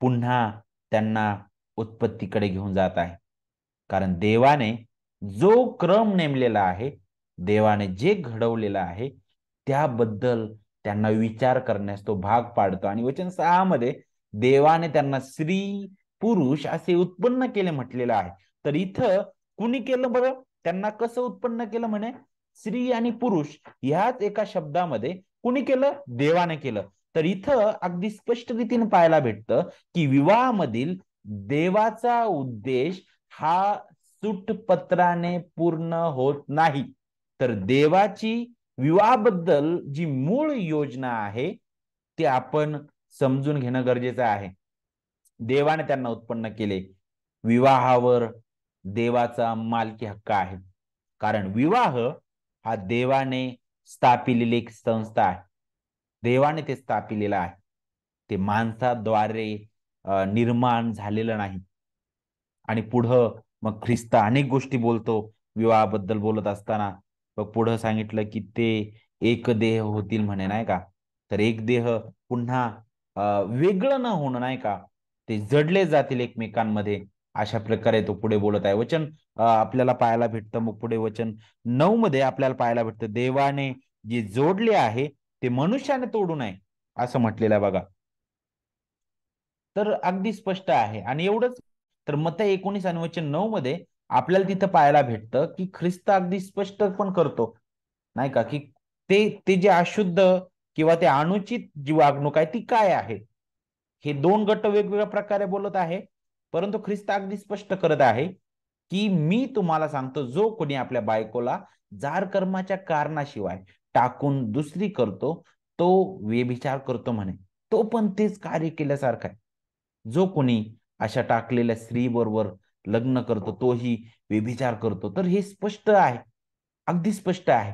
पुन्हा त्यांना उत्पत्तीकडे घेऊन जात आहे. कारण देवाने जो क्रम नेमलेला आहे, देवाने जे घडवलेलं आहे त्याबद्दल त्यांना विचार करण्यास तो भाग पाडतो. आणि वचन 6 मध्ये देवाने त्यांना स्त्री पुरुष असे उत्पन्न केले म्हटलेलं आहे. तर इथं कुणी केलं बरं, त्यांना कसं उत्पन्न केलं म्हणे, स्त्री आणि पुरुष ह्याच एका शब्दामध्ये कुणी केलं, देवाने केलं. तर इथं अगदी स्पष्ट रीतीने पाहायला भेटतं की विवाहामधील देवाचा उद्देश हा सूटपत्राने पूर्ण होत नाही, तर देवाची विवाहाबद्दल जी मूळ योजना आहे ती आपण समजून घेणं गरजेचं आहे. देवाने त्यांना उत्पन्न केले. विवाहावर देवाचा मालकी हक्क आहे, कारण विवाह हा देवाने स्थापिलेली एक संस्था आहे. देवाने ते स्थापिलेलं आहे, ते माणसाद्वारे निर्माण झालेलं नाही. आणि पुढं मग ख्रिस्त अनेक गोष्टी बोलतो विवाहाबद्दल बोलत असताना. मग पुढं सांगितलं की ते एक देह होतील म्हणे नाही का. तर एक देह पुन्हा वेगळं न होणं नाही का, ते जडले जातील एकमेकांमध्ये, अशा प्रकारे तो पुढे बोलत आहे. वचन आपल्याला पाहायला भेटतं. मग पुढे वचन 9 मध्ये आपल्याला पाहायला भेटतं, देवाने जे जोडले आहे ते मनुष्याने तोडू नये असं म्हटलेलं आहे बघा. तर अगदी स्पष्ट आहे. आणि एवढंच तर मत्तई 19 आणि वचन 9 मध्ये आपल्याला तिथं पाहायला भेटतं की ख्रिस्त अगदी स्पष्ट पण करतो नाही का, की ते ते जे अशुद्ध किंवा ते अनुचित जी वागणूक आहे ती काय आहे. हे दोन गट वेगवेगळ्या प्रकारे बोलत आहे, परंतु ख्रिस्त अगदी स्पष्ट करत आहे की मी तुम्हाला सांगतो, जो कोणी आपल्या बायकोला जार कर्माच्या कारणाशिवाय टाकून दुसरी करतो तो व्यभिचार करतो म्हणे. तो पण तेच कार्य केल्यासारखा आहे. जो कोणी अशा टाकलेल्या स्त्री बरोबर लग्न करतो तोही व्यभिचार करतो. तर हे स्पष्ट आहे, अगदी स्पष्ट आहे.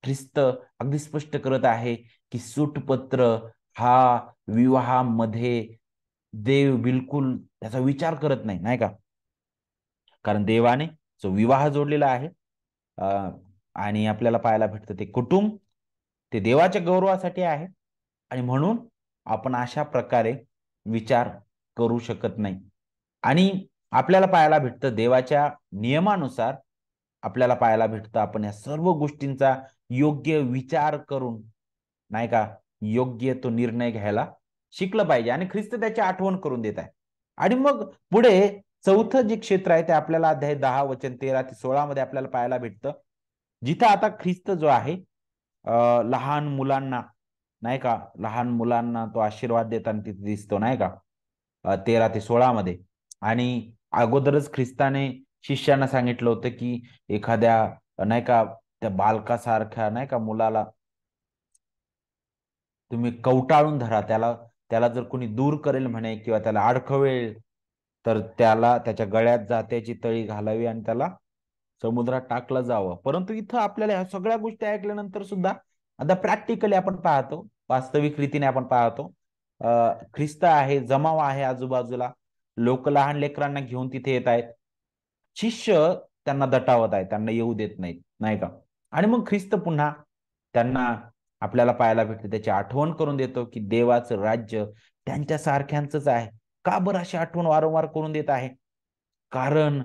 ख्रिस्त अगदी स्पष्ट करत आहे की सूटपत्र हा विवाहामध्ये देव बिलकुल त्याचा विचार करत नाही, नाही का. कारण देवाने जो विवाह जोडलेला आहे आणि आपल्याला पाहायला भेटतं ते कुटुंब, ते देवाच्या गौरवासाठी आहे. आणि म्हणून आपण अशा प्रकारे विचार करू शकत नाही. आणि आपल्याला पाहायला भेटतं देवाच्या नियमानुसार आपल्याला पाहायला भेटतं आपण या सर्व गोष्टींचा योग्य विचार करून नाही का योग्य तो निर्णय घ्यायला शिकलं पाहिजे. आणि ख्रिस्त त्याची आठवण करून देत आहे. आणि मग पुढे चौथं जे क्षेत्र आहे ते आपल्याला अध्याय 10 वचन 13 ते 16 मध्ये आपल्याला पाहायला भेटतं, जिथं आता ख्रिस्त जो आहे लहान मुलांना नाही का, लहान मुलांना तो आशीर्वाद देताना तिथे दिसतो नाही का, 13 ते 16 मध्ये. आणि अगोदरच ख्रिस्ताने शिष्यांना सांगितलं होतं की एखाद्या नाही का त्या बालकासारख्या नाही का मुलाला तुम्ही कवटाळून धरा, त्याला त्याला जर कोणी दूर करेल म्हणे किंवा त्याला अडखवेल तर त्याला त्याच्या गळ्यात जात्याची तळी घालावी आणि त्याला समुद्रात टाकलं जावं. परंतु इथं आपल्याला ह्या सगळ्या गोष्टी ऐकल्यानंतर सुद्धा आता प्रॅक्टिकली आपण पाहतो, वास्तविक रीतीने आपण पाहतो, ख्रिस्त आहे, जमाव आहे आजूबाजूला, लोक लहान लेकरांना घेऊन तिथे येत आहेत, शिष्य त्यांना दटावत आहेत, त्यांना येऊ देत नाहीत नाही का. आणि मग ख्रिस्त पुन्हा त्यांना आपल्याला पाहायला भेटते त्याची आठवण करून देतो की देवाचं राज्य त्यांच्या सारख्यांचंच आहे. का बरं अशी आठवण वारंवार करून देत आहे, कारण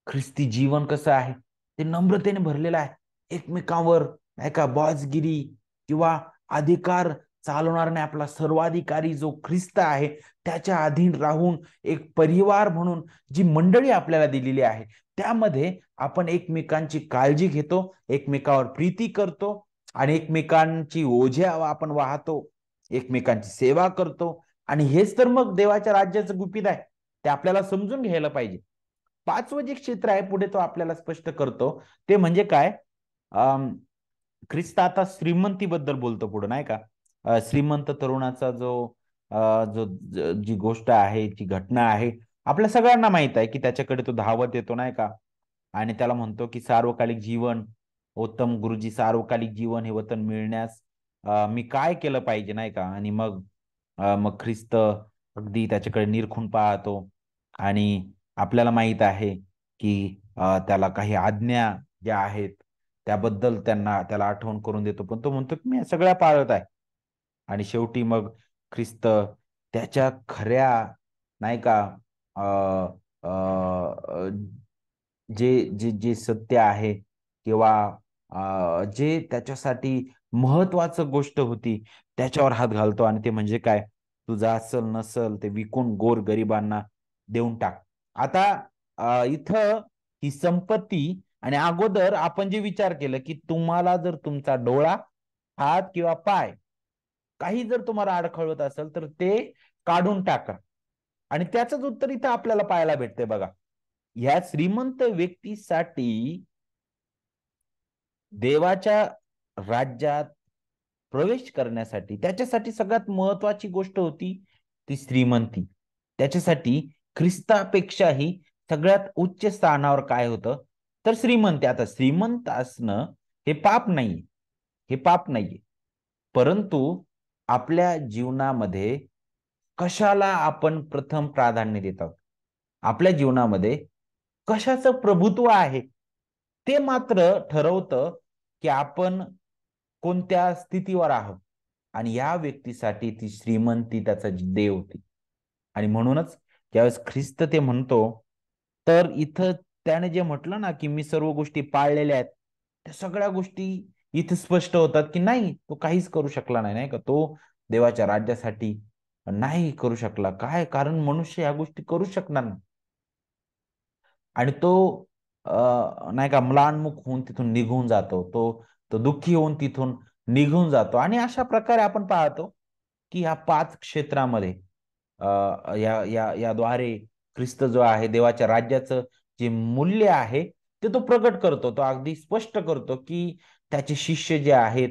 ख्रिस्ती जीवन कसं आहे, ते नम्रतेने भरलेलं आहे. एकमेकांवर नाही का बॉसगिरी किंवा अधिकार चालवणार नाही. आपला सर्वाधिकारी जो ख्रिस्त आहे त्याच्या अधीन राहून एक परिवार म्हणून जी मंडळी आपल्याला दिलेली आहे त्यामध्ये आपण एकमेकांची काळजी घेतो, एकमेकावर प्रीती करतो आणि एकमेकांची ओझ्या आपण वाहतो, एकमेकांची सेवा करतो. आणि हेच तर मग देवाच्या राज्याचं गुपित आहे, ते आपल्याला समजून घ्यायला पाहिजे. पाचवं जे क्षेत्र आहे पुढे तो आपल्याला स्पष्ट करतो, ते म्हणजे काय? ख्रिस्त आता श्रीमंतीबद्दल बोलतो पुढे, नाही का? श्रीमंत तरुणाचा जो जी गोष्ट आहे, जी घटना आहे, आपल्या सगळ्यांना माहित आहे, की त्याच्याकडे तो धावत येतो, नाही का? आणि त्याला म्हणतो, की सार्वकालिक जीवन, उत्तम गुरुजी, सार्वकालिक जीवन हे वतन मिळण्यास मी काय केलं पाहिजे, नाही का? आणि मग ख्रिस्त अगदी त्याच्याकडे निरखून पाहतो आणि आपल्याला माहित आहे, की त्याला काही आज्ञा ज्या आहेत त्याबद्दल त्याला आठवण करून देतो. पण तो म्हणतो, की मी या सगळ्या पाळत आहे. आणि शेवटी मग ख्रिस्त त्याच्या खऱ्या, नाही का, अ, अ, अ, जे जे जे सत्य आहे किंवा जे त्याच्यासाठी महत्वाचं गोष्ट होती, त्याच्यावर हात घालतो आणि ते म्हणजे काय? तुझं असल नसल ते विकून गोरगरिबांना देऊन टाक. आता इथं ही संपत्ती आणि अगोदर आपण जे विचार केलं, की तुम्हाला जर तुमचा डोळा, हात किंवा पाय काही जर तुम्हाला अडखळत असेल, तर ते काढून टाका. आणि त्याचंच उत्तर इथं आपल्याला पाहायला भेटतंय बघा. ह्या श्रीमंत व्यक्तीसाठी देवाच्या राज्यात प्रवेश करण्यासाठी त्याच्यासाठी सगळ्यात महत्वाची गोष्ट होती ती श्रीमंती. त्याच्यासाठी ख्रिस्तापेक्षाही सगळ्यात उच्च स्थानावर काय होतं? तर श्रीमंती. आता श्रीमंत असणं हे पाप नाहीये. हे पाप नाहीये. परंतु आपल्या जीवनामध्ये कशाला आपण प्रथम प्राधान्य देत आहोत? आपल्या जीवनामध्ये कशाचं प्रभुत्व आहे? ते मात्र ठरवतं, की आपण कोणत्या स्थितीवर आहोत. आणि या व्यक्तीसाठी ती श्रीमंती त्याचा देव होती. आणि म्हणूनच ज्यावेळेस ख्रिस्त ते म्हणतो, तर इथं त्याने जे म्हटलं ना, की मी सर्व गोष्टी पाळलेल्या आहेत. त्या सगळ्या गोष्टी इथे स्पष्ट होतात, की नाही तो काहीच करू शकला नाही, नाही का? तो देवाच्या राज्यासाठी नाही करू शकला. काय? कारण मनुष्य ह्या गोष्टी करू शकणार नाही. आणि तो नाही का म्लानमुख होऊन तिथून निघून जातो. तो तो दुःखी होऊन तिथून निघून जातो आणि अशा प्रकारे आपण पाहतो, की ह्या 5 क्षेत्रामध्ये याद्वारे ख्रिस्त जो आहे देवाच्या राज्याचं जे मूल्य आहे, ते तो प्रगट करतो. तो अगदी स्पष्ट करतो, की त्याचे शिष्य जे आहेत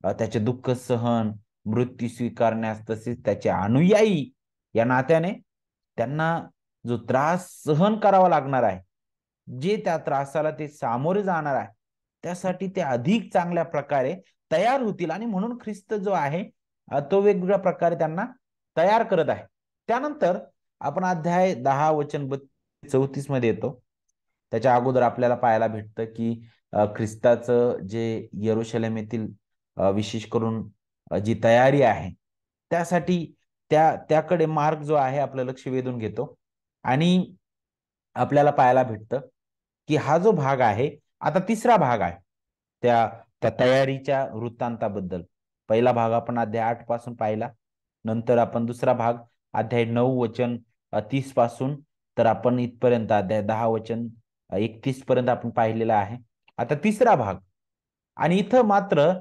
त्याचे दुःख सहन, मृत्यू स्वीकारण्यास तसेच त्याचे अनुयायी या नात्याने त्यांना जो त्रास सहन करावा लागणार आहे, जे त्या त्रासाला ते सामोरे जाणार आहे, त्यासाठी ते अधिक चांगल्या प्रकारे तयार होतील आणि म्हणून ख्रिस्त जो आहे तो वेगवेगळ्या प्रकारे त्यांना तयार करत आहे. त्यानंतर आपण अध्याय 10 वचन 34 मध्ये येतो. त्याच्या अगोदर आपल्याला पाहायला भेटतं, की ख्रिस्ताचं जे यरुशलेम येथील विशेष करून जी तयारी आहे, त्यासाठी त्याकडे मार्ग जो आहे आपलं लक्ष वेधून घेतो आणि आपल्याला पाहायला भेटतं, की हा जो भाग आहे, आता तिसरा भाग आहे. त्या त्या तयारीच्या वृत्तांताबद्दल. पहिला भाग आपण अध्याय 8 पासून पाहिला. नंतर आपण दुसरा भाग अध्याय 9 वचन 30 पासून तर आपण इथपर्यंत अध्याय 10 वचन 31 पर्यंत आपण पाहिलेला आहे. आता तिसरा भाग आणि इथं मात्र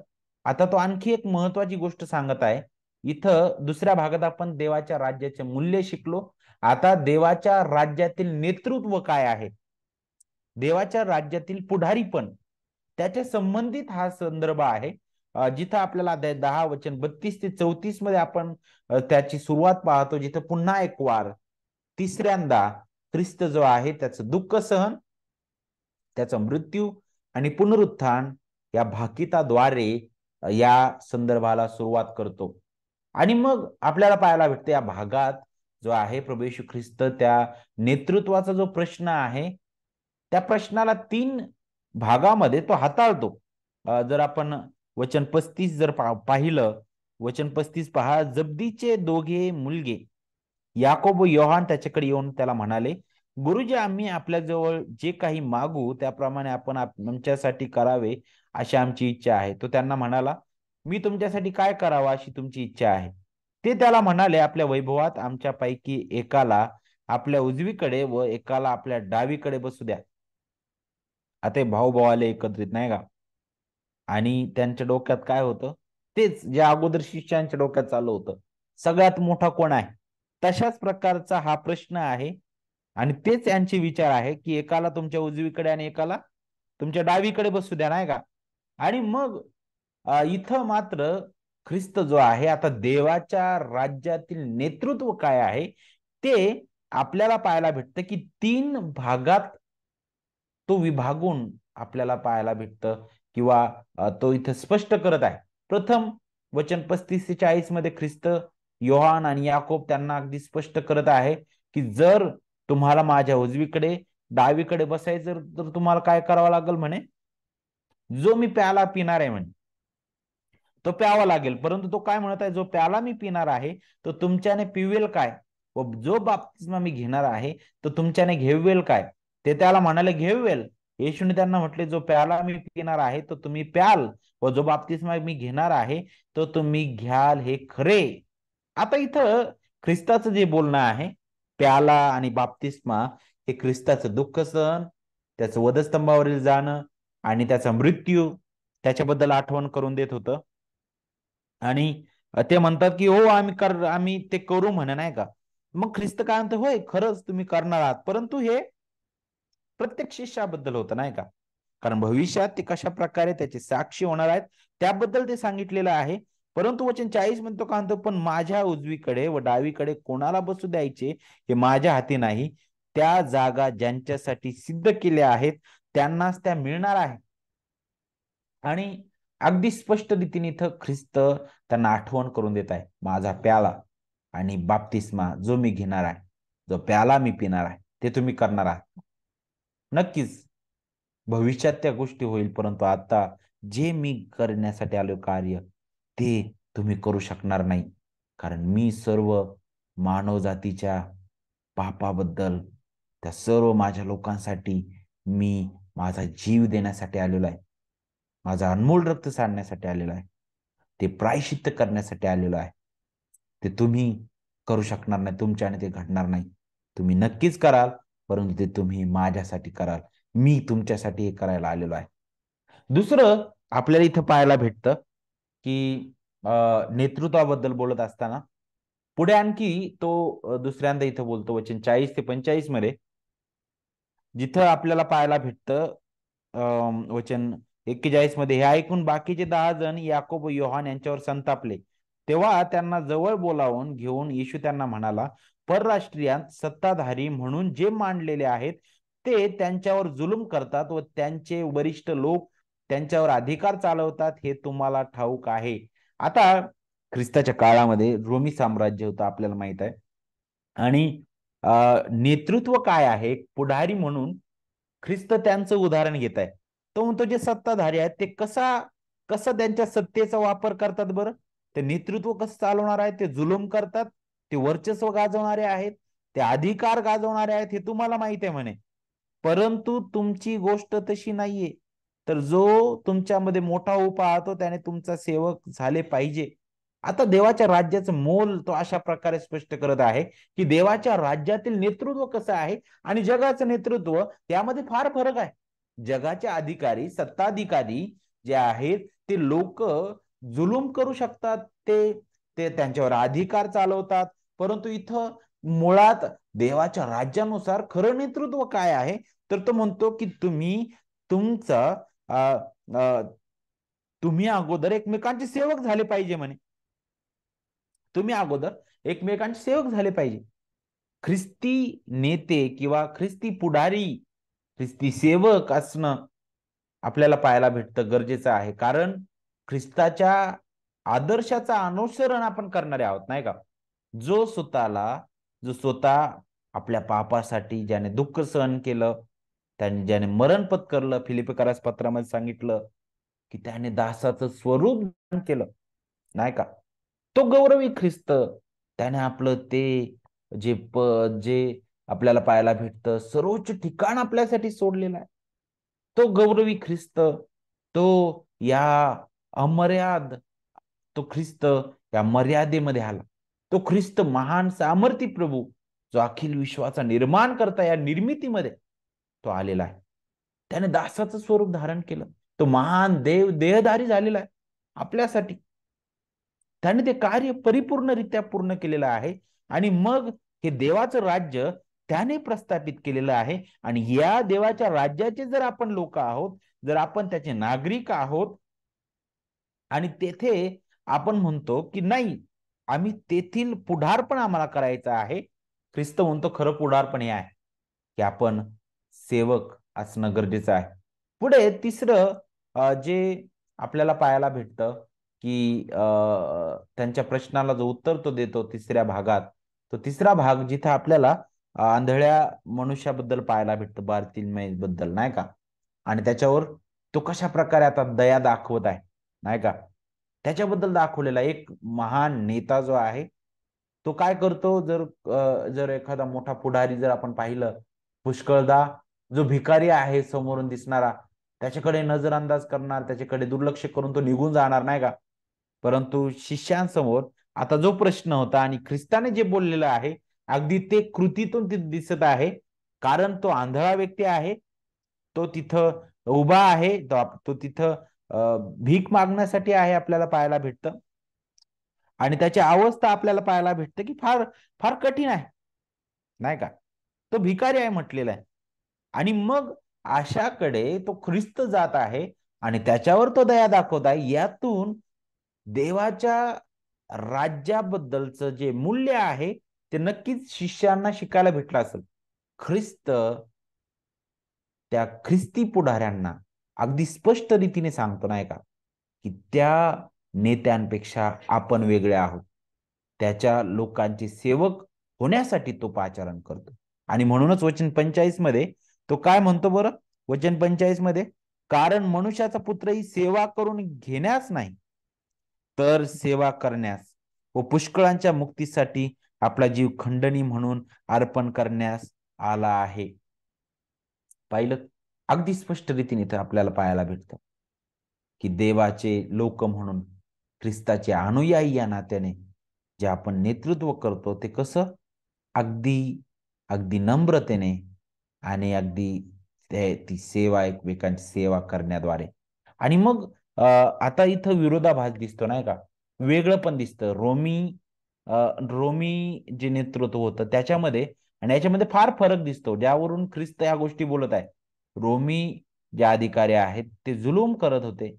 आता तो आणखी एक महत्वाची गोष्ट सांगत आहे. इथं दुसऱ्या भागात आपण देवाच्या राज्याचे मूल्य शिकलो. आता देवाच्या राज्यातील नेतृत्व काय आहे? देवाच्या राज्यातील पुढारीपण त्याच्या संबंधित हा संदर्भ आहे. जिथं आपल्याला अध्याय 10 वचन 32 ते 34 मध्ये आपण त्याची सुरुवात पाहतो, जिथं पुन्हा एक वार तिसऱ्यांदा ख्रिस्त जो आहे त्याचं दुःख सहन, त्याचा मृत्यू आणि पुनरुत्थान या भाकिताद्वारे या संदर्भाला सुरुवात करतो. आणि मग आपल्याला पाहायला भेटतं या भागात जो आहे प्रभू येशू ख्रिस्त त्या नेतृत्वाचा जो प्रश्न आहे, त्या प्रश्नाला 3 भागामध्ये तो हाताळतो. जर आपण वचन 35 जर पाहिलं, वचन 35 पहा, जब्दीचे दोघे मुलगे याकोब व योहान त्याच्याकडे येऊन त्याला म्हणाले, गुरुजी आम्ही आपल्याजवळ जे काही मागू त्याप्रमाणे आपण आमच्यासाठी करावे अशी आमची इच्छा आहे. तो त्यांना म्हणाला, मी तुमच्यासाठी काय करावं अशी तुमची इच्छा आहे? ते त्याला म्हणाले, आपल्या वैभवात आमच्यापैकी एकाला आपल्या उजवीकडे व एकाला आपल्या डावीकडे बसू द्या. आता हे भाऊ आले एकत्रित, नाही का? आणि त्यांच्या डोक्यात काय होतं? तेच जे अगोदर शिष्यांच्या डोक्यात चालू होतं. सगळ्यात मोठा कोण आहे? तशाच प्रकारचा हा प्रश्न आहे आणि तेच यांचे विचार आहे की एकाला तुमच्या उजवीकडे आणि एकाला तुमच्या डावीकडे बसू द्या, नाही का? आणि मग इथं मात्र ख्रिस्त जो आहे, आता देवाच्या राज्यातील नेतृत्व काय आहे ते आपल्याला पाहायला भेटतं की 3 भागात तो विभागून आपल्याला पाहायला भेटतं किंवा तो इथं स्पष्ट करत आहे. प्रथम वचन 35 ते 40 मध्ये ख्रिस्त, योहान आणि याकोब त्यांना अगदी स्पष्ट करत आहे की जर तुम्हाला माझ्या उजवीकडे डावीकडे बसायचं तर तुम्हाला काय करावं लागेल म्हणे, जो मी प्याला पिणार आहे म्हणे तो प्यावा लागेल. परंतु तो काय म्हणत आहे, जो प्याला मी पिणार आहे तो तुमच्याने पिवेल काय, व जो बाप्तिस्मा मी घेणार आहे तो तुमच्याने घेवेल काय. ते त्याला म्हणाले घेवेल. येशूने त्यांना म्हटले, जो प्याला मी पिणार आहे तो तुम्ही प्याल, व जो बाप्तिस्मा मी घेणार आहे तो तुम्ही घ्याल, हे खरे. आता इथं ख्रिस्ताचं जे बोलणं आहे, प्याला आणि बाप्तिस्मा, हे ख्रिस्ताचं दुःख सहन, त्याचं वधस्तंभावरील जाणं आणि त्याचा मृत्यू, त्याच्याबद्दल आठवण करून देत होतं. आणि ते म्हणतात की हो आम्ही ते करू म्हणे, नाही का? मग ख्रिस्त काय म्हणतो, होय खरंच तुम्ही करणार आहात, परंतु हे प्रत्येक शिष्याबद्दल होतं, नाही का? कारण भविष्यात ते कशा प्रकारे त्याचे साक्षी होणार आहेत त्याबद्दल ते सांगितलेलं आहे. परंतु वचन 40 म्हणतो, का म्हणतो, पण माझ्या उजवीकडे व डावीकडे कोणाला बसू द्यायचे हे माझ्या हाती नाही. त्या जागा ज्यांच्यासाठी सिद्ध केल्या आहेत त्यांनाच त्या मिळणार आहे. आणि अगदी स्पष्ट रीतीने इथं ख्रिस्त त्यांना आठवण करून देत आहे, माझा प्याला आणि बाप्तिस्मा जो मी घेणार आहे, जो प्याला मी पिणार आहे ते तुम्ही करणार आहात. नक्कीच भविष्यात त्या गोष्टी होईल, परंतु आता जे मी करण्यासाठी आलो कार्य ते तुम्ही करू शकणार नाही. कारण मी सर्व मानवजातीच्या पापाबद्दल, त्या सर्व माझ्या लोकांसाठी मी माझा जीव देण्यासाठी आलेलो आहे. माझा अनमोल रक्त सांडण्यासाठी आलेलो आहे. ते प्रायश्चित्त करण्यासाठी आलेलो आहे. ते तुम्ही करू शकणार नाही, तुमच्याने ते घडणार नाही. तुम्ही नक्कीच कराल, परंतु ते तुम्ही माझ्यासाठी कराल. मी तुमच्यासाठी हे करायला आलेलो आहे. दुसरं आपल्याला इथं पाहायला भेटतं की नेतृत्वाबद्दल बोलत असताना पुढे आणखी तो दुसऱ्यांदा इथं बोलतो वचन 40 ते 45 मध्ये, जिथं आपल्याला पाहायला भेटतं वचन 41 मध्ये, हे ऐकून बाकीचे 10 जण याकोब व योहान यांच्यावर संतापले. तेव्हा त्यांना जवळ बोलावून घेऊन येशू त्यांना म्हणाला, परराष्ट्रीयांत सत्ताधारी म्हणून जे मांडलेले आहेत ते त्यांच्यावर जुलूम करतात व त्यांचे वरिष्ठ लोक त्यांच्यावर अधिकार चालवतात, हे तुम्हाला ठाऊक आहे. आता ख्रिस्ताच्या काळामध्ये रोमी साम्राज्य होतं, आपल्याला माहित आहे. आणि नेतृत्व काय आहे, पुढारी म्हणून ख्रिस्त त्यांचं उदाहरण घेत आहे. तो म्हणतो जे सत्ताधारी आहेत ते कसं त्यांच्या सत्तेचा वापर करतात बरं. ते नेतृत्व कसं चालवणार आहे, ते जुलूम करतात, ते वर्चस्व गाजवणारे आहेत, ते अधिकार गाजवणारे आहेत, हे तुम्हाला माहित आहे म्हणे. परंतु तुमची गोष्ट तशी नाहीये. तर जो तुमच्यामध्ये मोठा होऊ पाहतो त्याने तुमचा सेवक झाले पाहिजे. आता देवाच्या राज्याचं मोल तो अशा प्रकारे स्पष्ट करत आहे की देवाच्या राज्यातील नेतृत्व कसं आहे आणि जगाचं नेतृत्व यामध्ये फार फरक आहे. जगाचे अधिकारी, सत्ताधिकारी जे आहेत ते लोक जुलूम करू शकतात, ते ते त्यांच्यावर अधिकार चालवतात. परंतु इथं मुळात देवाच्या राज्यानुसार खरं नेतृत्व काय आहे, तर तो म्हणतो की तुमचा तुम्ही अगोदर एकमेकांचे सेवक झाले पाहिजे म्हणे. तुम्ही अगोदर एकमेकांचे सेवक झाले पाहिजे. ख्रिस्ती नेते किंवा ख्रिस्ती पुढारी, ख्रिस्ती सेवक असणं आपल्याला पाहायला भेटतं, गरजेचं आहे. कारण ख्रिस्ताच्या आदर्शाचा अनुसरण आपण करणारे आहोत, नाही का? जो स्वतः आपल्या पापासाठी ज्याने दुःख सहन केलं, ज्याने मरण पत्करलं, फिलिपिकरास पत्रामध्ये सांगितलं की त्याने दासाचं स्वरूप धारण केलं, नाही का? तो गौरवी ख्रिस्त, त्याने आपलं ते जे आपल्याला पाहायला भेटतं सर्वोच्च ठिकाण आपल्यासाठी सोडलेलं आहे. तो गौरवी ख्रिस्त, तो या अमर्याद तो ख्रिस्त या मर्यादेमध्ये आला. तो ख्रिस्त महान सामर्थी प्रभू, जो अखिल विश्वाचा निर्माण करता या निर्मितीमध्ये तो आलेला आहे. त्याने दासाचं स्वरूप धारण केलं. तो महान देव देहधारी झालेला आहे आपल्यासाठी. त्याने ते कार्य परिपूर्णरित्या पूर्ण केलेलं आहे. आणि मग हे देवाचं राज्य त्याने प्रस्थापित केलेलं आहे. आणि या देवाच्या राज्याचे जर आपण लोक आहोत, जर आपण त्याचे नागरिक आहोत, आणि तेथे आपण म्हणतो की नाही, आम्ही तेथील पुढारपण आम्हाला करायचं आहे. ख्रिस्त म्हणतो खरं पुढारपण हे आहे की आपण सेवक असणं गरजेचं आहे. पुढे तिसरं जे आपल्याला पाहायला भेटतं की त्यांच्या प्रश्नाला जो उत्तर तो देतो तिसऱ्या भागात, तो तिसरा भाग जिथे आपल्याला आंधळ्या मनुष्याबद्दल पाहायला भेटतं, बारतिमेय बद्दल, नाही का. आणि त्याच्यावर तो कशा प्रकारे आता दया दाखवत आहे, नाही का. त्याच्याबद्दल दाखवलेला एक महान नेता जो आहे, तो काय करतो, जर एखादा मोठा पुढारी जर आपण पाहिलं, पुष्कळदा जो भिकारी आहे समोरून दिसणारा, त्याच्याकडे नजरअंदाज करणार, त्याच्याकडे दुर्लक्ष करून तो निघून जाणार, नाही का. परंतु शिष्यांसमोर आता जो प्रश्न होता आणि ख्रिस्ताने जे बोललेलं आहे, अगदी ते कृतीतून दिसत आहे. कारण तो आंधळा व्यक्ती आहे, तो तिथं उभा आहे, तो तिथं भीक मागण्यासाठी आहे, आपल्याला पाहायला भेटतं. आणि त्याची अवस्था आपल्याला पाहायला भेटते की फार फार कठीण आहे, नाही का. तो भिकारी आहे म्हटलेला आहे. आणि मग अशाकडे तो ख्रिस्त जात आहे आणि त्याच्यावर तो दया दाखवत आहे. यातून देवाच्या राज्याबद्दलचं जे मूल्य आहे ते नक्कीच शिष्यांना शिकायला भेटलं असेल. ख्रिस्त त्या ख्रिस्ती पुढाऱ्यांना अगदी स्पष्ट रीतीने सांगतो, नाही का, की त्या नेत्यांपेक्षा आपण वेगळे आहोत. त्याच्या लोकांचे सेवक होण्यासाठी तो पाचारण करतो. आणि म्हणूनच वचन 45 मध्ये तो काय म्हणतो बरं, वचन 45 मध्ये, कारण मनुष्याचा पुत्र ही सेवा करून घेण्यास नाही, तर सेवा करण्यास व पुष्कळांच्या मुक्तीसाठी आपला जीव खंडणी म्हणून अर्पण करण्यास आला आहे. पाहिलं, अगदी स्पष्ट रीतीने तर आपल्याला पाहायला भेटतं की देवाचे लोक म्हणून, ख्रिस्ताचे अनुयायी या नात्याने जे आपण नेतृत्व करतो ते कसं, अगदी अगदी नम्रतेने आणि अगदी ती सेवा, एकमेकांची सेवा करण्याद्वारे. आणि मग आता इथं विरोधाभास दिसतो, नाही का, वेगळं पण दिसतं. रोमी जे नेतृत्व होतं त्याच्यामध्ये आणि याच्यामध्ये फार फरक दिसतो, ज्यावरून ख्रिस्त या गोष्टी बोलत आहे. रोमी जे अधिकारी आहेत ते जुलूम करत होते,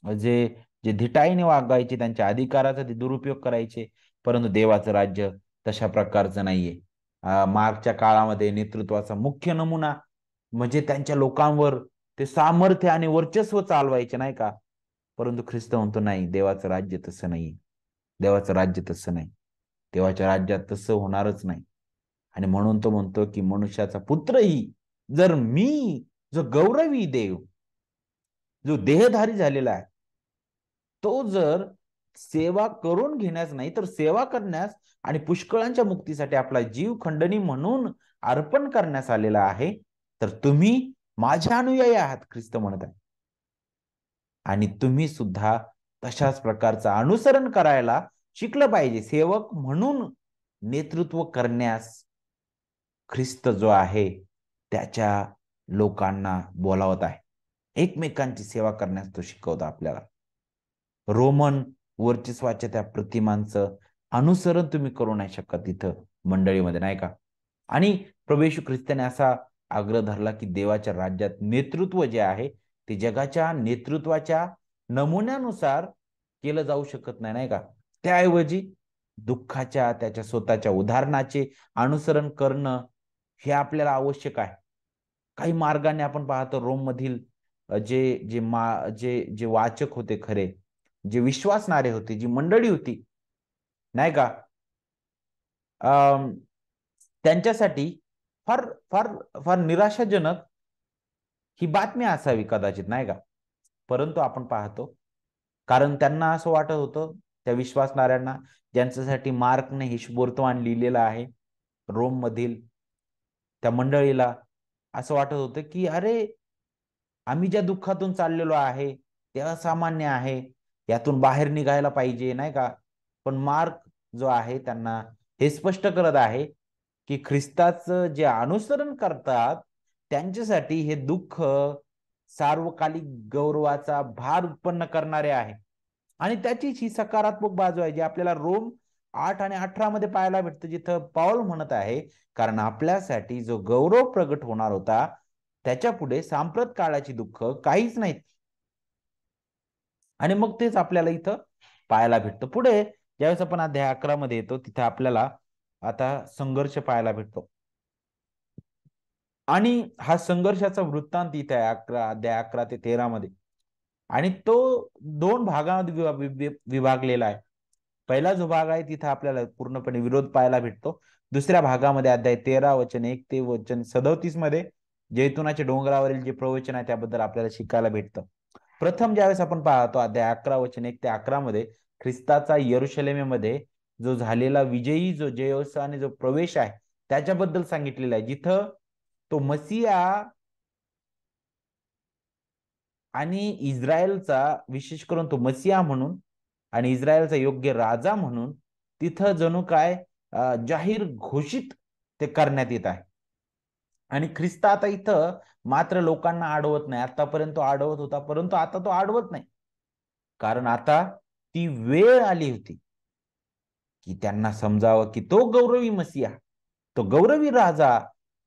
जे जे धिटाईने वागायचे, त्यांच्या अधिकाराचा ते दुरुपयोग करायचे. परंतु देवाचं राज्य तशा प्रकारचं नाहीये. मार्कच्या काळामध्ये नेतृत्वाचा मुख्य नमुना म्हणजे त्यांच्या लोकांवर ते सामर्थ्य आणि वर्चस्व चालवायचे, नाही का. परंतु ख्रिस्त म्हणतो नाही, देवाचं राज्य तसं नाही, देवाचं राज्य तसं नाही, देवाच्या राज्यात तसं होणारच नाही. आणि म्हणून तो म्हणतो की मनुष्याचा पुत्रही, जर मी जो गौरवी देव, जो देहधारी झालेला आहे, तो जर सेवा करून घेण्यास नाही तर सेवा करण्यास आणि पुष्कळांच्या मुक्तीसाठी आपला जीव खंडणी म्हणून अर्पण करण्यास आलेला आहे, तर तुम्ही माझ्या अनुयायी आहात, ख्रिस्त म्हणत आहे. आणि तुम्ही सुद्धा तशाच प्रकारचं अनुसरण करायला शिकलं पाहिजे. सेवक म्हणून नेतृत्व करण्यास ख्रिस्त जो आहे त्याच्या लोकांना बोलावत आहे. एकमेकांची सेवा करण्यास तो शिकवतो आपल्याला. रोमन वर्चस्वाच्या त्या प्रतिमांचं अनुसरण तुम्ही करू नाही शकत इथं मंडळीमध्ये, नाही का. आणि प्रभू येशू ख्रिस्ताने असा आग्रह धरला की देवाच्या राज्यात नेतृत्व जे आहे ते जगाच्या नेतृत्वाच्या नमुन्यानुसार केलं जाऊ शकत नाही, नाही का. त्याऐवजी दुःखाच्या, त्याच्या स्वतःच्या उदाहरणाचे अनुसरण करणं हे आपल्याला आवश्यक आहे. काही मार्गाने आपण पाहतो रोम मधील जे जे मा जे जे वाचक होते खरे, जे विश्वासणारे होते, जी मंडळी होती, नाही का, त्यांच्यासाठी फार फार फार निराशाजनक ही बातमी असावी कदाचित, नाही का. परंतु आपण पाहतो, कारण त्यांना असं वाटत होतं, त्या विश्वासणाऱ्यांना ज्यांच्यासाठी मार्कने हे शुभवर्तमान लिहिलेलं आहे, रोम मधील त्या मंडळीला असं वाटत होतं की अरे, आम्ही ज्या दुःखातून चाललेलो आहे ते असामान्य आहे, यातून बाहेर निघायला पाहिजे, नाही का. पण मार्क जो आहे त्यांना हे स्पष्ट करत आहे की ख्रिस्ताचं जे अनुसरण करतात त्यांच्यासाठी हे दुःख सार्वकालिक गौरवाचा भार उत्पन्न करणारे आहे. आणि त्याचीच ही सकारात्मक बाजू आहे, जी आपल्याला रोम 8 आणि 18 मध्ये पाहायला भेटतं, जिथं पाऊल म्हणत आहे, कारण आपल्यासाठी जो गौरव प्रगट होणार होता, त्याच्या पुढे सांप्रत काळाची दुःख काहीच नाहीत. आणि मग तेच आपल्याला इथं पाहायला भेटतं. पुढे ज्यावेळेस आपण अध्याय 11 मध्ये येतो, तिथे आपल्याला आता संघर्ष पाहायला भेटतो. आणि हा संघर्षाचा वृत्तांत इथे आहे अध्याय 11 ते 13 मध्ये. आणि तो 2 भागामध्ये विभागलेला आहे. पहिला जो भाग आहे तिथे आपल्याला पूर्णपणे विरोध पाहायला भेटतो. दुसऱ्या भागामध्ये अध्याय 13 वचन 1 ते वचन 37 मध्ये जैतुनाच्या डोंगरावरील जे प्रवचन आहे त्याबद्दल आपल्याला शिकायला भेटतं. प्रथम ज्यावेळेस आपण पाहतो अध्याय 11 वचन 1 ते 11 मध्ये ख्रिस्ताचा यरुशलेमेमध्ये जो झालेला विजयी जो जयोत्सव आणि जो प्रवेश आहे त्याच्याबद्दल सांगितलेलं आहे, जिथं तो मसिया आणि इस्रायलचा विशेष करून तो मसिया म्हणून आणि इस्रायलचा योग्य राजा म्हणून तिथं जणू काय जाहीर घोषित ते करण्यात येत आहे. आणि ख्रिस्त आता इथं मात्र लोकांना अडवत नाही. आतापर्यंत तो अडवत होता, परंतु आता तो अडवत नाही. कारण आता ती वेळ आली होती की त्यांना समजावं की तो गौरवी मसिया, तो गौरवी राजा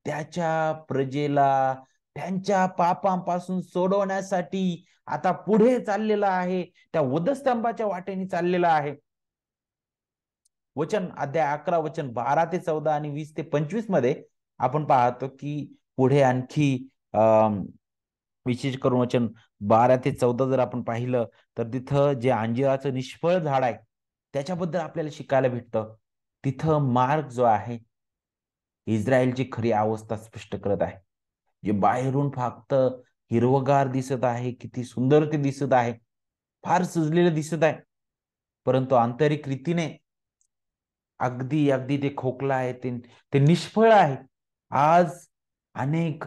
त्याच्या प्रजेला त्यांच्या पापांपासून सोडवण्यासाठी आता पुढे चाललेला आहे, त्या वधस्तंभाच्या वाटेने चाललेला आहे. वचन अध्याय 11 वचन 12 ते 14 आणि 20 ते 25 मध्ये आपण पाहतो की पुढे आणखी विशेष करून वचन 12 ते 14 जर आपण पाहिलं तर तिथं जे अंजिराचं निष्फळ झाड आहे त्याच्याबद्दल आपल्याला शिकायला भेटतं. तिथं मार्ग जो आहे इस्रायलची खरी अवस्था स्पष्ट करत आहे. जे बाहेरून फक्त हिरवगार दिसत आहे, किती सुंदर ते दिसत आहे, फार सजलेलं दिसत आहे, परंतु आंतरिक रीतीने अगदी अगदी ते खोकला आहे, ते निष्फळ आहे. आज अनेक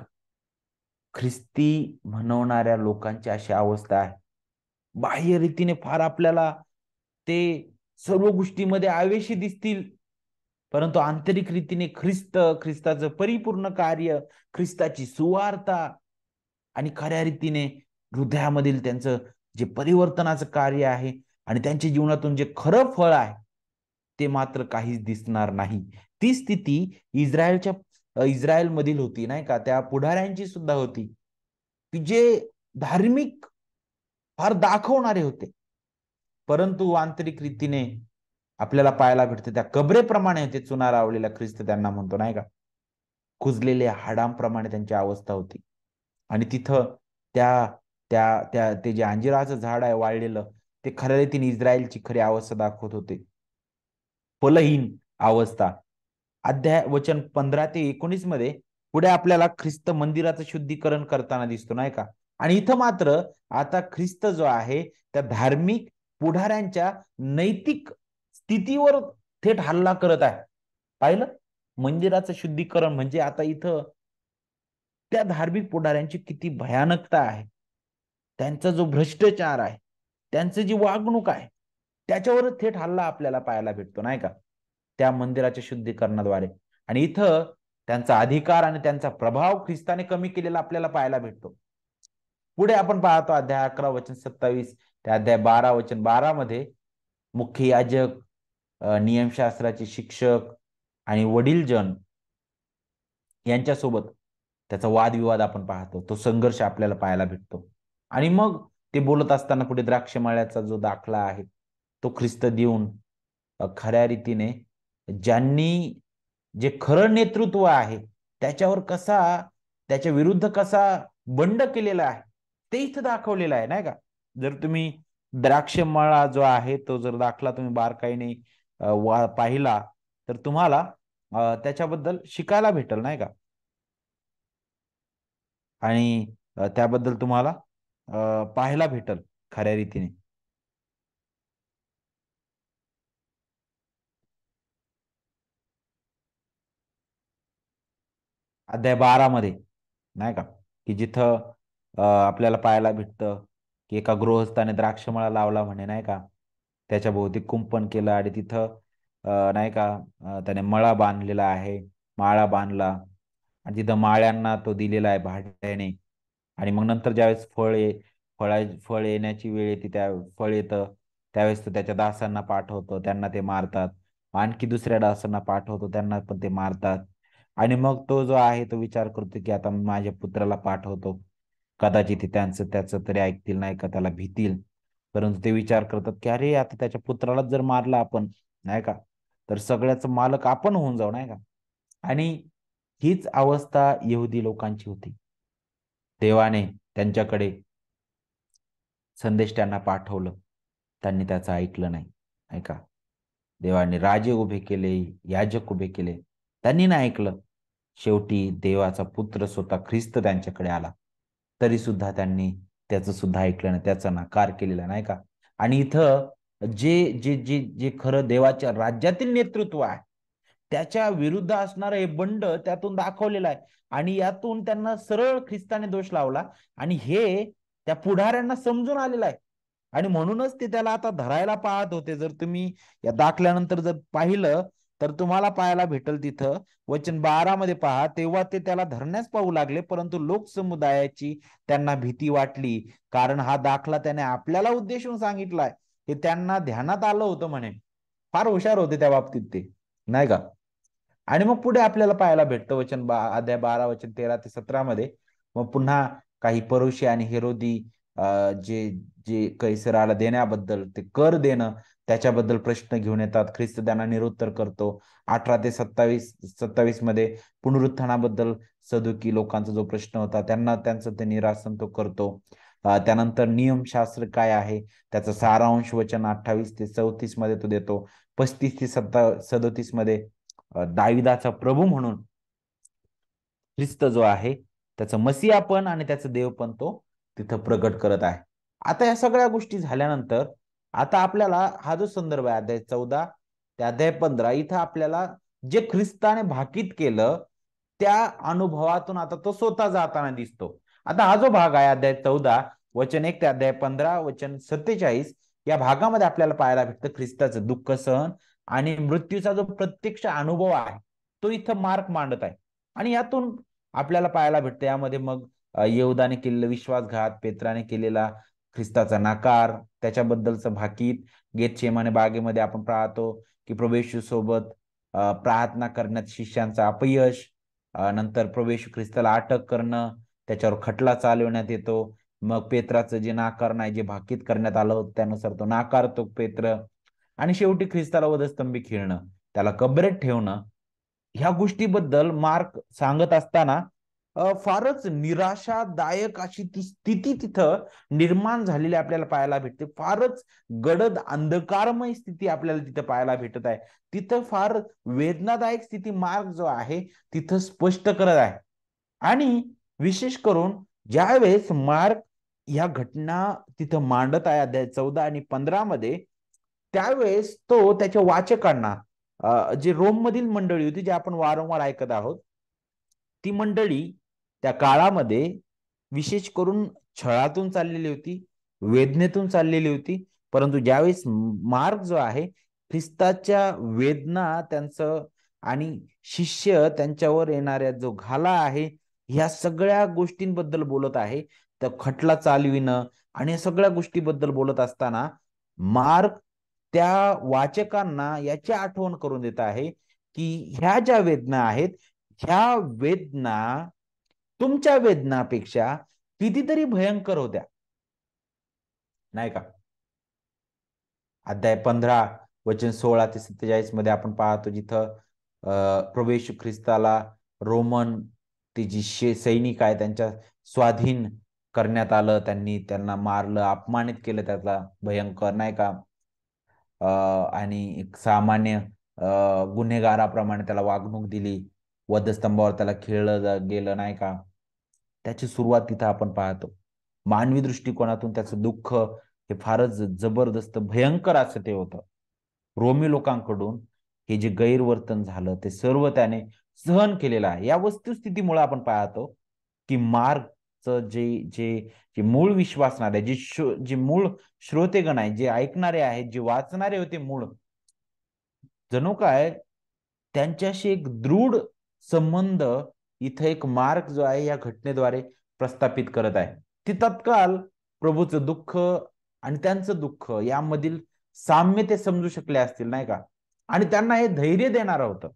ख्रिस्ती म्हणवणाऱ्या लोकांची अशी अवस्था आहे. बाह्य रीतीने फार आपल्याला ते सर्व गोष्टीमध्ये आवेशी दिसतील, परंतु आंतरिक रीतीने ख्रिस्ताचं परिपूर्ण कार्य, ख्रिस्ताची सुवार्ता आणि खऱ्या रीतीने हृदयामधील त्यांचं जे परिवर्तनाचं कार्य आहे आणि त्यांच्या जीवनातून जे खरं फळ आहे ते मात्र काहीच दिसणार नाही. ती स्थिती इस्रायल मधील होती, नाही का, त्या पुढाऱ्यांची सुद्धा होती की जे धार्मिक फार दाखवणारे होते, परंतु आंतरिक रीतीने आपल्याला पाहायला भेटते त्या कबरेप्रमाणे होते. चुना लावलेला ख्रिस्त त्यांना म्हणतो, नाही का, कुजलेल्या हाडांप्रमाणे त्यांची अवस्था होती. आणि तिथं त्या त्या त्या ते जे अंजिराचं झाड आहे वाळलेलं, ते खऱ्या रीतीने इस्रायलची खरी अवस्था दाखवत होते. फलहीन अवस्था. अध्याय वचन 15 ते 19 मध्ये पुढे आपल्याला ख्रिस्त मंदिराचं शुद्धीकरण करताना दिसतो, नाही का. आणि इथं मात्र आता ख्रिस्त जो आहे त्या धार्मिक पुढाऱ्यांच्या नैतिक स्थितीवर थेट हल्ला करत आहे. पाहिलं, मंदिराचं शुद्धीकरण म्हणजे आता इथं त्या धार्मिक पुढाऱ्यांची किती भयानकता आहे, त्यांचा जो भ्रष्टाचार आहे, त्यांची जी वागणूक आहे, त्याच्यावर थेट हल्ला आपल्याला पाहायला भेटतो, नाही का, त्या मंदिराच्या शुद्धीकरणाद्वारे. आणि इथं त्यांचा अधिकार आणि त्यांचा प्रभाव ख्रिस्ताने कमी केलेला आपल्याला पाहायला भेटतो. पुढे आपण पाहतो अध्याय 11 वचन 27 ते अध्याय 12 वचन 12 मध्ये मुख्य याजक, नियमशास्त्राचे शिक्षक आणि वडीलजन यांच्यासोबत त्याचा वादविवाद आपण पाहतो. तो संघर्ष आपल्याला पाहायला भेटतो. आणि मग ते बोलत असताना पुढे द्राक्षमळ्याचा जो दाखला आहे तो ख्रिस्त देऊन खऱ्या रीतीने ज्यांनी जे खरं नेतृत्व आहे त्याच्यावर कसा, त्याच्या विरुद्ध कसा बंड केलेला आहे ते इथं दाखवलेलं आहे, नाही का. जर तुम्ही द्राक्षमळा जो आहे तो जर दाखला तुम्ही बारकाईने पाहिला तर तुम्हाला त्याच्याबद्दल शिकायला भेटेल, नाही का. आणि त्याबद्दल तुम्हाला पाहायला भेटेल खऱ्या रीतीने. अध्याय 12 मध्ये, नाही का, की जिथं आपल्याला पाहायला भेटतं की एका गृहस्थाने द्राक्षमळा लावला म्हणे, नाही का, त्याच्या भोवती कुंपण केलं आणि तिथं नाही का त्याने मळा बांधलेला आहे, माळा बांधला आणि तिथं माळ्यांना तो दिलेला आहे भाड्याने. आणि मग नंतर ज्यावेळेस फळ येण्याची वेळ येते, त्या फळ येतं त्यावेळेस तो त्याच्या दासांना पाठवतो, त्यांना ते मारतात आणखी दुसऱ्या दासांना पाठवतो, त्यांना पण ते मारतात. आणि मग तो जो आहे तो विचार करतो की आता मी माझ्या पुत्राला पाठवतो, कदाचित ते त्यांचं त्याचं तरी ऐकतील, नाही का, त्याला भितील. परंतु ते विचार करतात की अरे आता त्याच्या पुत्रालाच जर मारला आपण, नाही का, तर सगळ्याच मालक आपण होऊन जाऊ, नाही का. आणि हीच अवस्था यहुदी लोकांची होती. देवाने त्यांच्याकडे संदेश त्यांना पाठवलं, त्यांनी त्याचं ऐकलं नाही, नाही का. देवाने राजे उभे केले, याजक उभे केले, त्यांनी नाही ऐकलं. शेवटी देवाचा पुत्र स्वतः ख्रिस्त त्यांच्याकडे आला, तरी सुद्धा त्यांनी त्याचं सुद्धा ऐकलं नाही, त्याचा नकार केलेला, नाही का. आणि इथं जे जे जे जे खरं देवाच्या राज्यातील नेतृत्व आहे, त्याच्या विरुद्ध असणारं हे बंड त्यातून दाखवलेलं आहे. आणि यातून त्यांना सरळ ख्रिस्ताने दोष लावला. आणि हे त्या पुढाऱ्यांना समजून आलेलं आहे. आणि म्हणूनच ते त्याला आता धरायला पाहत होते. जर तुम्ही या दाखल्यानंतर जर पाहिलं, तर तुम्हाला पाहायला भेटल तिथं वचन 12 मध्ये पहा, तेव्हा ते त्याला धरण्यास पाहू लागले, परंतु लोकसमुदायाची त्यांना भीती वाटली, कारण हा दाखला त्याने आपल्याला उद्देशून सांगितलाय. हे त्यांना ध्यानात आलं होतं म्हणे. फार हुशार होते त्या बाबतीत ते, नाही का. आणि मग पुढे आपल्याला पाहायला भेटतं अध्याय 12 वचन 13 ते 17 मध्ये. मग पुन्हा काही परुषी आणि हेरोदी जे जे कैसराला देण्याबद्दल, ते कर देणं त्याच्याबद्दल प्रश्न घेऊन येतात. ख्रिस्त त्यांना निरुत्तर करतो. 18 ते 27 मध्ये पुनरुत्थानाबद्दल सदुकी लोकांचा जो प्रश्न होता, त्यांना त्यांचं ते निरासन तो करतो. त्यानंतर नियमशास्त्र काय आहे त्याचा सारांश वचन 28 ते 34 मध्ये तो देतो. 35 ते 37 मध्ये दाविदाचा प्रभू म्हणून ख्रिस्त जो आहे, त्याचं मसीहा पण आणि त्याचं देव पण तो तिथं प्रगट करत आहे. आता या सगळ्या गोष्टी झाल्यानंतर आता आपल्याला हा जो संदर्भ आहे अध्याय 14 ते अध्याय 15, इथं आपल्याला जे ख्रिस्ताने भाकीत केलं त्या अनुभवातून आता तो स्वतः जाताना दिसतो. आता हा जो भाग आहे अध्याय 14 वचन 1 ते अध्याय 15 वचन 47, या भागामध्ये आपल्याला पाहायला भेटतं ख्रिस्ताचं दुःख सहन आणि मृत्यूचा जो प्रत्यक्ष अनुभव आहे, तो इथं मार्क मांडत आहे. आणि यातून आपल्याला पाहायला भेटतं, यामध्ये मग यहूदाने केलेला विश्वासघात, पेत्राने केलेला ख्रिस्ताचा नकार, त्याच्याबद्दलचं भाकीत, गेतशेमाने बागेमध्ये आपण पाहतो की प्रभू येशू सोबत प्रार्थना करण्यात शिष्यांचं अपयश, नंतर प्रभू येशू ख्रिस्ताला अटक करणं, त्याच्यावर खटला चालवण्यात येतो. मग पेत्राचं जे नाकारण आहे, जे भाकीत करण्यात आलं होतं त्यानुसार तो नाकारतो पेत्र. आणि शेवटी ख्रिस्ताला वधस्तंभी खिळणं, त्याला कबरेत ठेवणं, ह्या गोष्टीबद्दल मार्क सांगत असताना फारच निराशादायक अशी ती स्थिती तिथं निर्माण झालेली आपल्याला पाहायला भेटते. फारच गडद अंधकारमय स्थिती आपल्याला तिथं पाहायला भेटत आहे. तिथं फार वेदनादायक स्थिती मार्क जो आहे तिथं स्पष्ट करत आहे. आणि विशेष करून ज्यावेळेस मार्क ह्या घटना तिथं मांडत आहे अध्याय 14 आणि 15 मध्ये, त्यावेळेस तो त्याच्या वाचकांना, जे रोम मधील मंडळी होती, जे आपण वारंवार ऐकत आहोत, ती मंडळी त्या काळामध्ये विशेष करून छळातून चाललेली होती, वेदनेतून चाललेली होती. परंतु ज्यावेळेस मार्क जो आहे ख्रिस्ताच्या वेदना त्यांचं आणि शिष्य त्यांच्यावर येणाऱ्या जो घाला आहे, ह्या सगळ्या गोष्टींबद्दल बोलत आहे, तर खटला चालविणं आणि या सगळ्या गोष्टीबद्दल बोलत असताना मार्क त्या वाचकांना याची आठवण करून देत आहे की ह्या ज्या वेदना आहेत, ह्या वेदना तुमच्या वेदनापेक्षा कितीतरी भयंकर होत्या, नाही का. अध्याय 15 वचन 16 ते 47 मध्ये आपण पाहतो, जिथं प्रभू येशू ख्रिस्ताला रोमन ते जी सैनिक आहे त्यांच्या स्वाधीन करण्यात आलं. त्यांनी त्यांना मारलं, अपमानित केलं त्याला भयंकर, नाही का. आणि एक सामान्य गुन्हेगाराप्रमाणे त्याला वागणूक दिली. वधस्तंभावर त्याला खेळलं गेलं, नाही का. त्याची सुरुवात तिथं आपण पाहतो. मानवी दृष्टिकोनातून त्याचं दुःख हे फारच जबरदस्त भयंकर असं ते होतं. रोमी लोकांकडून हे जे गैरवर्तन झालं ते सर्व त्याने सहन केलेलं आहे. या वस्तुस्थितीमुळे आपण पाहतो की मार्कचं जे जे जे मूळ विश्वासणारे, जे मूळ श्रोतेगण आहे, जे ऐकणारे आहेत, जे वाचणारे होते मूळ, जणू काय त्यांच्याशी एक दृढ संबंध इथे एक मार्क जो आहे या घटनेद्वारे प्रस्थापित करत आहे. ती तत्काळ प्रभूचं दुःख आणि त्यांचं दुःख यामधील साम्य ते समजू शकले असतील, नाही का. आणि त्यांना हे धैर्य देणारं होतं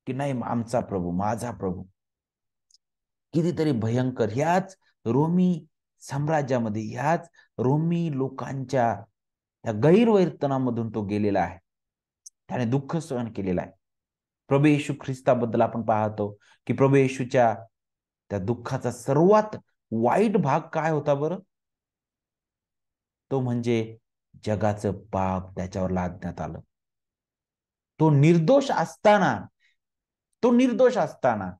की नाही, आमचा प्रभू, माझा प्रभू कितीतरी भयंकर, ह्याच रोमी साम्राज्यामध्ये, ह्याच रोमी लोकांच्या त्या गैरवर्तनामधून तो गेलेला आहे. त्याने दुःख सहन केलेलं आहे. प्रभू येशू ख्रिस्ताबद्दल आपण पाहतो की प्रभू येशूच्या त्या दुःखाचा सर्वात वाईट भाग काय होता बरं? तो म्हणजे जगाचं पाप त्याच्यावर लादण्यात आलं. तो निर्दोष असताना, तो निर्दोष असताना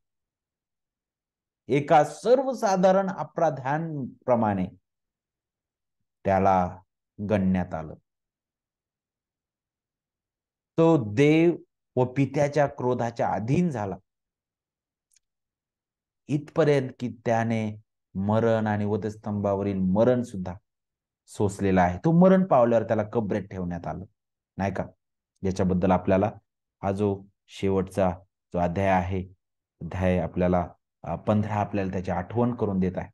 एका सर्वसाधारण अपराध्यांप्रमाणे त्याला गणण्यात आलं. तो देव व पित्याच्या क्रोधाच्या अधीन झाला, इथपर्यंत की त्याने मरण आणि वधस्तंभावरील मरण सुद्धा सोसलेला आहे. तो मरण पावल्यावर त्याला कबरेत ठेवण्यात आलं, नाही का? याच्याबद्दल आपल्याला हा जो शेवटचा जो अध्याय आहे, अध्याय आपल्याला 15 आपल्याला त्याची आठवण करून देत आहे.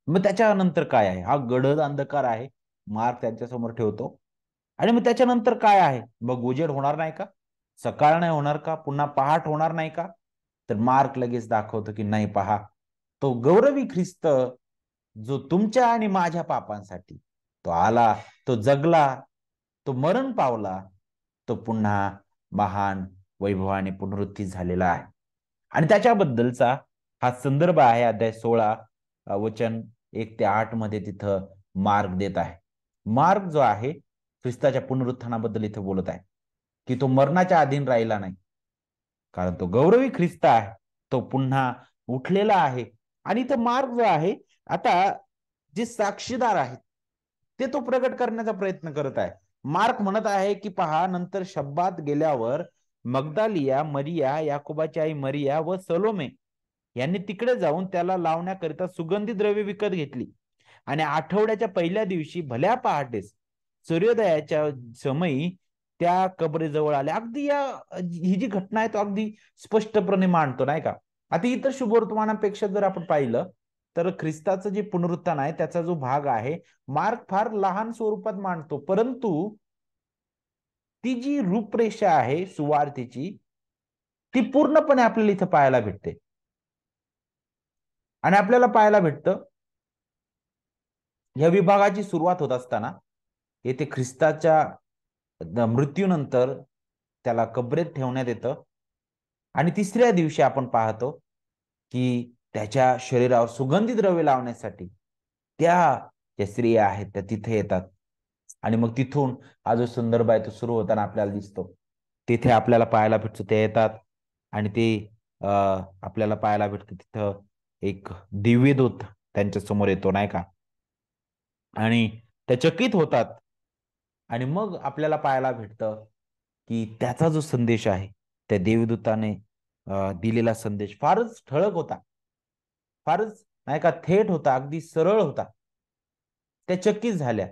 मग त्याच्यानंतर काय आहे? हा गडद अंधकार आहे, मार्क त्यांच्यासमोर ठेवतो. आणि मग त्याच्यानंतर काय आहे? मग उजेड होणार नाही का? सकाळ नाही होणार का? पुन्हा पहाट होणार नाही का? तर मार्क लगेच दाखवतो की नाही, पहा, तो गौरवी ख्रिस्त जो तुमच्या आणि माझ्या पापांसाठी तो आला, तो जगला, तो मरण पावला, तो पुन्हा महान वैभवाने पुनरुत्थित झालेला आहे. आणि त्याच्याबद्दलचा हा संदर्भ आहे अध्याय 16 वचन 1 ते 8 मध्ये तिथं मार्क देत आहे. मार्क जो आहे ख्रिस्ताच्या पुनरुत्थानाबद्दल इथं बोलत आहे की तो मरणाच्या अधीन राहिला नाही, कारण तो गौरवी ख्रिस्त आहे, तो पुन्हा उठलेला आहे. आणि तो मार्ग जो आहे, आता जे साक्षीदार आहेत ते तो प्रगट करण्याचा प्रयत्न करत आहे. मार्क म्हणत आहे की पहा, नंतर शब्दात गेल्यावर मगदालिया मरिया, याकोबाची आई मरिया व सलोमे यांनी तिकडे जाऊन त्याला लावण्याकरिता सुगंधी द्रव्य विकत घेतली. आणि आठवड्याच्या पहिल्या दिवशी भल्या पहाटेस सूर्योदयाच्या समयी त्या कबरेजवळ आले. अगदी ही जी घटना आहे तो अगदी स्पष्टपणे मांडतो, नाही का? आता इतर शुभवर्तमानापेक्षा जर आपण पाहिलं तर ख्रिस्ताचं जे पुनरुत्थान आहे त्याचा जो भाग आहे, मार्क फार लहान स्वरूपात मांडतो, परंतु ती जी रूपरेषा आहे सुवार्तेची, ती पूर्णपणे आपल्याला इथं पाहायला भेटते. आणि आपल्याला पाहायला भेटतं, या विभागाची सुरुवात होत असताना येथे ख्रिस्ताच्या मृत्यूनंतर त्याला कबरेत ठेवण्यात येतं. आणि तिसऱ्या दिवशी आपण पाहतो की त्याच्या शरीरावर सुगंधी द्रव्य लावण्यासाठी त्या ज्या स्त्रिया आहेत त्या तिथे येतात. आणि मग तिथून हा जो संदर्भ आहे तो सुरू होताना आपल्याला दिसतो. तिथे आपल्याला पाहायला भेटतो ते येतात आणि ते आपल्याला पाहायला भेटतं तिथं एक दिव्यदूत त्यांच्या समोर येतो, नाही का? आणि त्या चकित होतात. आणि मग आपल्याला पाहायला भेटतं की त्याचा जो संदेश आहे, त्या देवदूताने दिलेला संदेश फारच ठळक होता, फारच नाही का थेट होता, अगदी सरळ होता. त्या चकित झाल्या.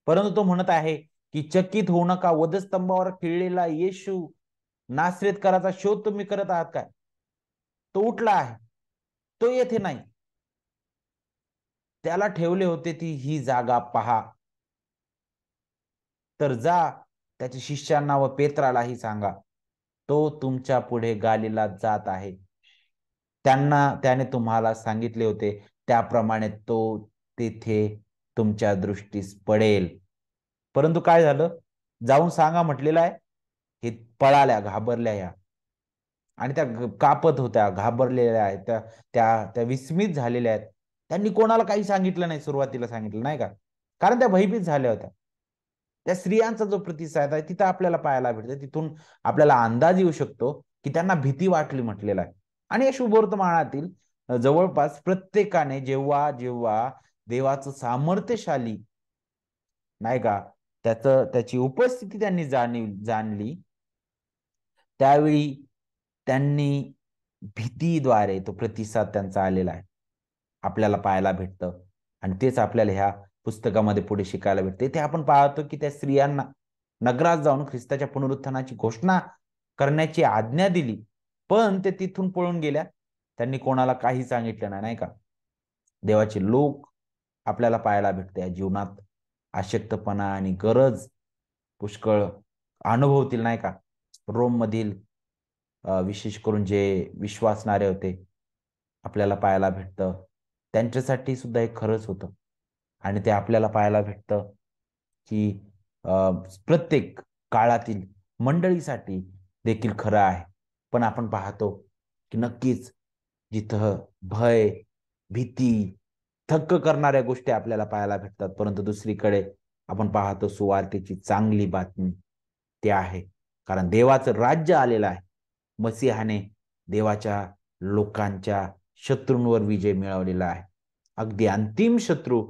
परंतु तो म्हणत आहे की चकित होऊ नका, वधस्तंभावर खिळलेला येशू नासरेतकराचा शोध तुम्ही करत आहात काय? तो उठला आहे, तो येथे नाही. त्याला ठेवले होते ती ही जागा पहा. तर जा, त्याच्या शिष्यांना व पेत्रालाही सांगा, तो तुमच्या पुढे गालिलात जात आहे. त्याने तुम्हाला सांगितले होते त्याप्रमाणे तो तेथे तुमच्या दृष्टीस पडेल. परंतु काय झालं? जाऊन सांगा म्हटलेलं आहे. हे पळाल्या, घाबरल्या या. आणि त्या कापत होत्या, घाबरलेल्या आहेत, त्या त्या त्या विस्मित झालेल्या आहेत. त्यांनी कोणाला काही सांगितलं नाही, सुरुवातीला सांगितलं नाही का? कारण त्या भयभीत झाल्या होत्या. त्या स्त्रियांचा जो प्रतिसाद आहे तिथं आपल्याला पाहायला भेटतं. तिथून आपल्याला अंदाज येऊ शकतो की त्यांना भीती वाटली म्हटलेलं आहे. आणि या शुभवर्तमानातील जवळपास प्रत्येकाने जेव्हा जेव्हा देवाचं सामर्थ्यशाली, नाही का, त्याची उपस्थिती त्यांनी जाणली, त्यावेळी त्यांनी भीतीद्वारे तो प्रतिसाद त्यांचा आलेला आहे, आपल्याला पाहायला भेटतं. आणि तेच आपल्याला ह्या पुस्तकामध्ये पुढे शिकायला भेटते. ते आपण पाहतो की त्या स्त्रियांना नगरात जाऊन ख्रिस्ताच्या पुनरुत्थानाची घोषणा करण्याची आज्ञा दिली, पण ते तिथून पळून गेल्या. त्यांनी कोणाला काही सांगितलं नाही, नाही का? देवाचे लोक आपल्याला पाहायला भेटते या जीवनात अशक्तपणा आणि गरज पुष्कळ अनुभवतील नाही का. रोम मधील विशेष करून जे विश्वासणारे होते आपल्याला पाहायला भेटतं. त्यांच्यासाठी सुद्धा हे खरंच होतं. आणि ते आपल्याला पाहायला भेटतं, की प्रत्येक काळातील मंडळीसाठी देखील खरं आहे. पण आपण पाहतो, की नक्कीच जिथं भय, भीती, थक्क करणाऱ्या गोष्टी आपल्याला पाहायला भेटतात. परंतु दुसरीकडे आपण पाहतो सुवार्तेची चांगली बातमी ते आहे. कारण देवाचं राज्य आलेलं आहे. मसीहाने देवाच्या लोकांच्या शत्रूंवर विजय मिळवलेला आहे. अगदी अंतिम शत्रू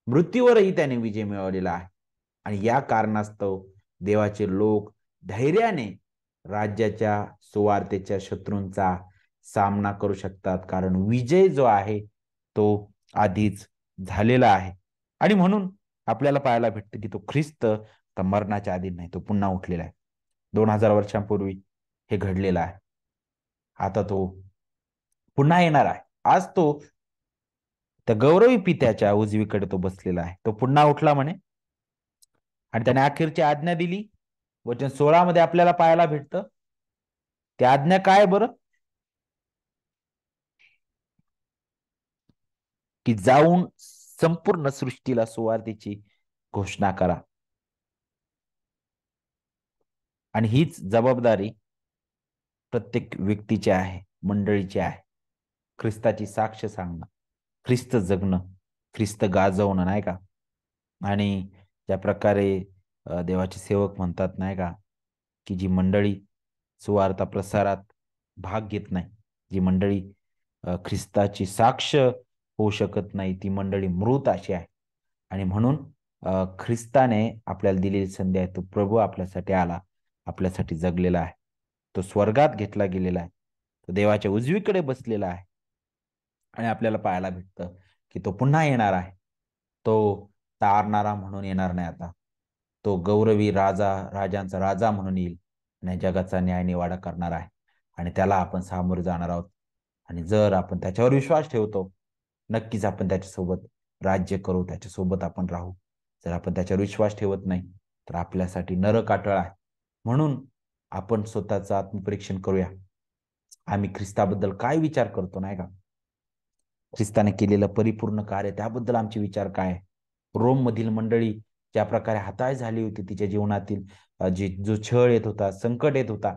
मृत्यूवरही त्याने विजय मिळवलेला आहे. आणि या कारणास्तव देवाचे लोक धैर्याने राज्याच्या सुवार्तेच्या शत्रूंचा सामना करू शकतात. कारण विजय जो आहे तो आधीच झालेला आहे. आणि म्हणून आपल्याला पाहायला भेटतं की तो ख्रिस्त मरणाच्या आधी नाही, तो पुन्हा उठलेला आहे. 2000 वर्षांपूर्वी हे घडलेलं आहे. आता तो पुन्हा येणार आहे. आज तो त्या गौरवी पित्याच्या उजवीकडे तो बसलेला आहे. तो पुन्हा उठला म्हणे आणि त्याने अखेरची आज्ञा दिली. वचन 16 मध्ये आपल्याला पाहायला भेटतं. ती आज्ञा काय बरं? की जाऊन संपूर्ण सृष्टीला सुवार्तेची घोषणा करा. आणि हीच जबाबदारी प्रत्येक व्यक्तीची आहे, मंडळीची आहे. ख्रिस्ताची साक्ष सांगणं, ख्रिस्त जगणं, ख्रिस्त गाजवणं नाही का. आणि ज्या प्रकारे देवाचे सेवक म्हणतात नाही का, की जी मंडळी सुवार्ता प्रसारात भाग घेत नाही, जी मंडळी ख्रिस्ताची साक्ष होऊ शकत नाही, ती मंडळी मृत अशी आहे. आणि म्हणून ख्रिस्ताने आपल्याला दिलेली संधी आहे. तो प्रभू आपल्यासाठी आला, आपल्यासाठी जगलेला आहे. तो स्वर्गात घेतला गेलेला आहे. तो देवाच्या उजवीकडे बसलेला आहे. आणि आपल्याला पाहायला भेटतं, की तो पुन्हा येणार आहे. तो तारणारा म्हणून येणार नाही आता. तो गौरवी राजा, राजांचा राजा म्हणून येईल आणि जगाचा न्याय निवाडा करणार आहे. आणि त्याला आपण सामोरे जाणार आहोत. आणि जर आपण त्याच्यावर विश्वास ठेवतो, नक्कीच आपण त्याच्यासोबत राज्य करू, त्याच्यासोबत आपण राहू. जर आपण त्याच्यावर विश्वास ठेवत नाही, तर आपल्यासाठी नरक अटळ आहे. म्हणून आपण स्वतःचं आत्मपरीक्षण करूया. आम्ही ख्रिस्ताबद्दल काय विचार करतो नाही का? ख्रिस्ताने केलेलं परिपूर्ण कार्य त्याबद्दल आमचे विचार काय आहे? रोम मधील मंडळी ज्या प्रकारे हताश झाली होती तिच्या जीवनातील जो छळ येत होता, संकट येत होता,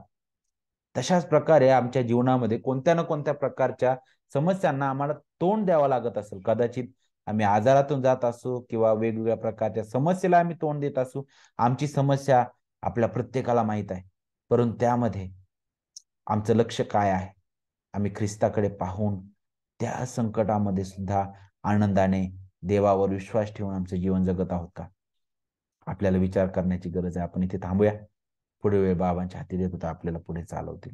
तशाच प्रकारे आमच्या जीवनामध्ये कोणत्या ना कोणत्या प्रकारच्या समस्यांना आम्हाला तोंड द्यावं लागत असेल. कदाचित आम्ही आजारातून जात असू किंवा वेगवेगळ्या प्रकारच्या समस्येला आम्ही तोंड देत असू. आमची समस्या आपल्या प्रत्येकाला माहीत आहे. परंतु त्यामध्ये आमचं लक्ष काय आहे? आम्ही ख्रिस्ताकडे पाहून त्या संकटामध्ये सुद्धा आनंदाने देवावर विश्वास ठेवून आमचं जीवन जगत आहोत का? आपल्याला विचार करण्याची गरज आहे. आपण इथे थांबूया. पुढे वेळ बाबांच्या हाती देत होता, आपल्याला पुढे चालवतील.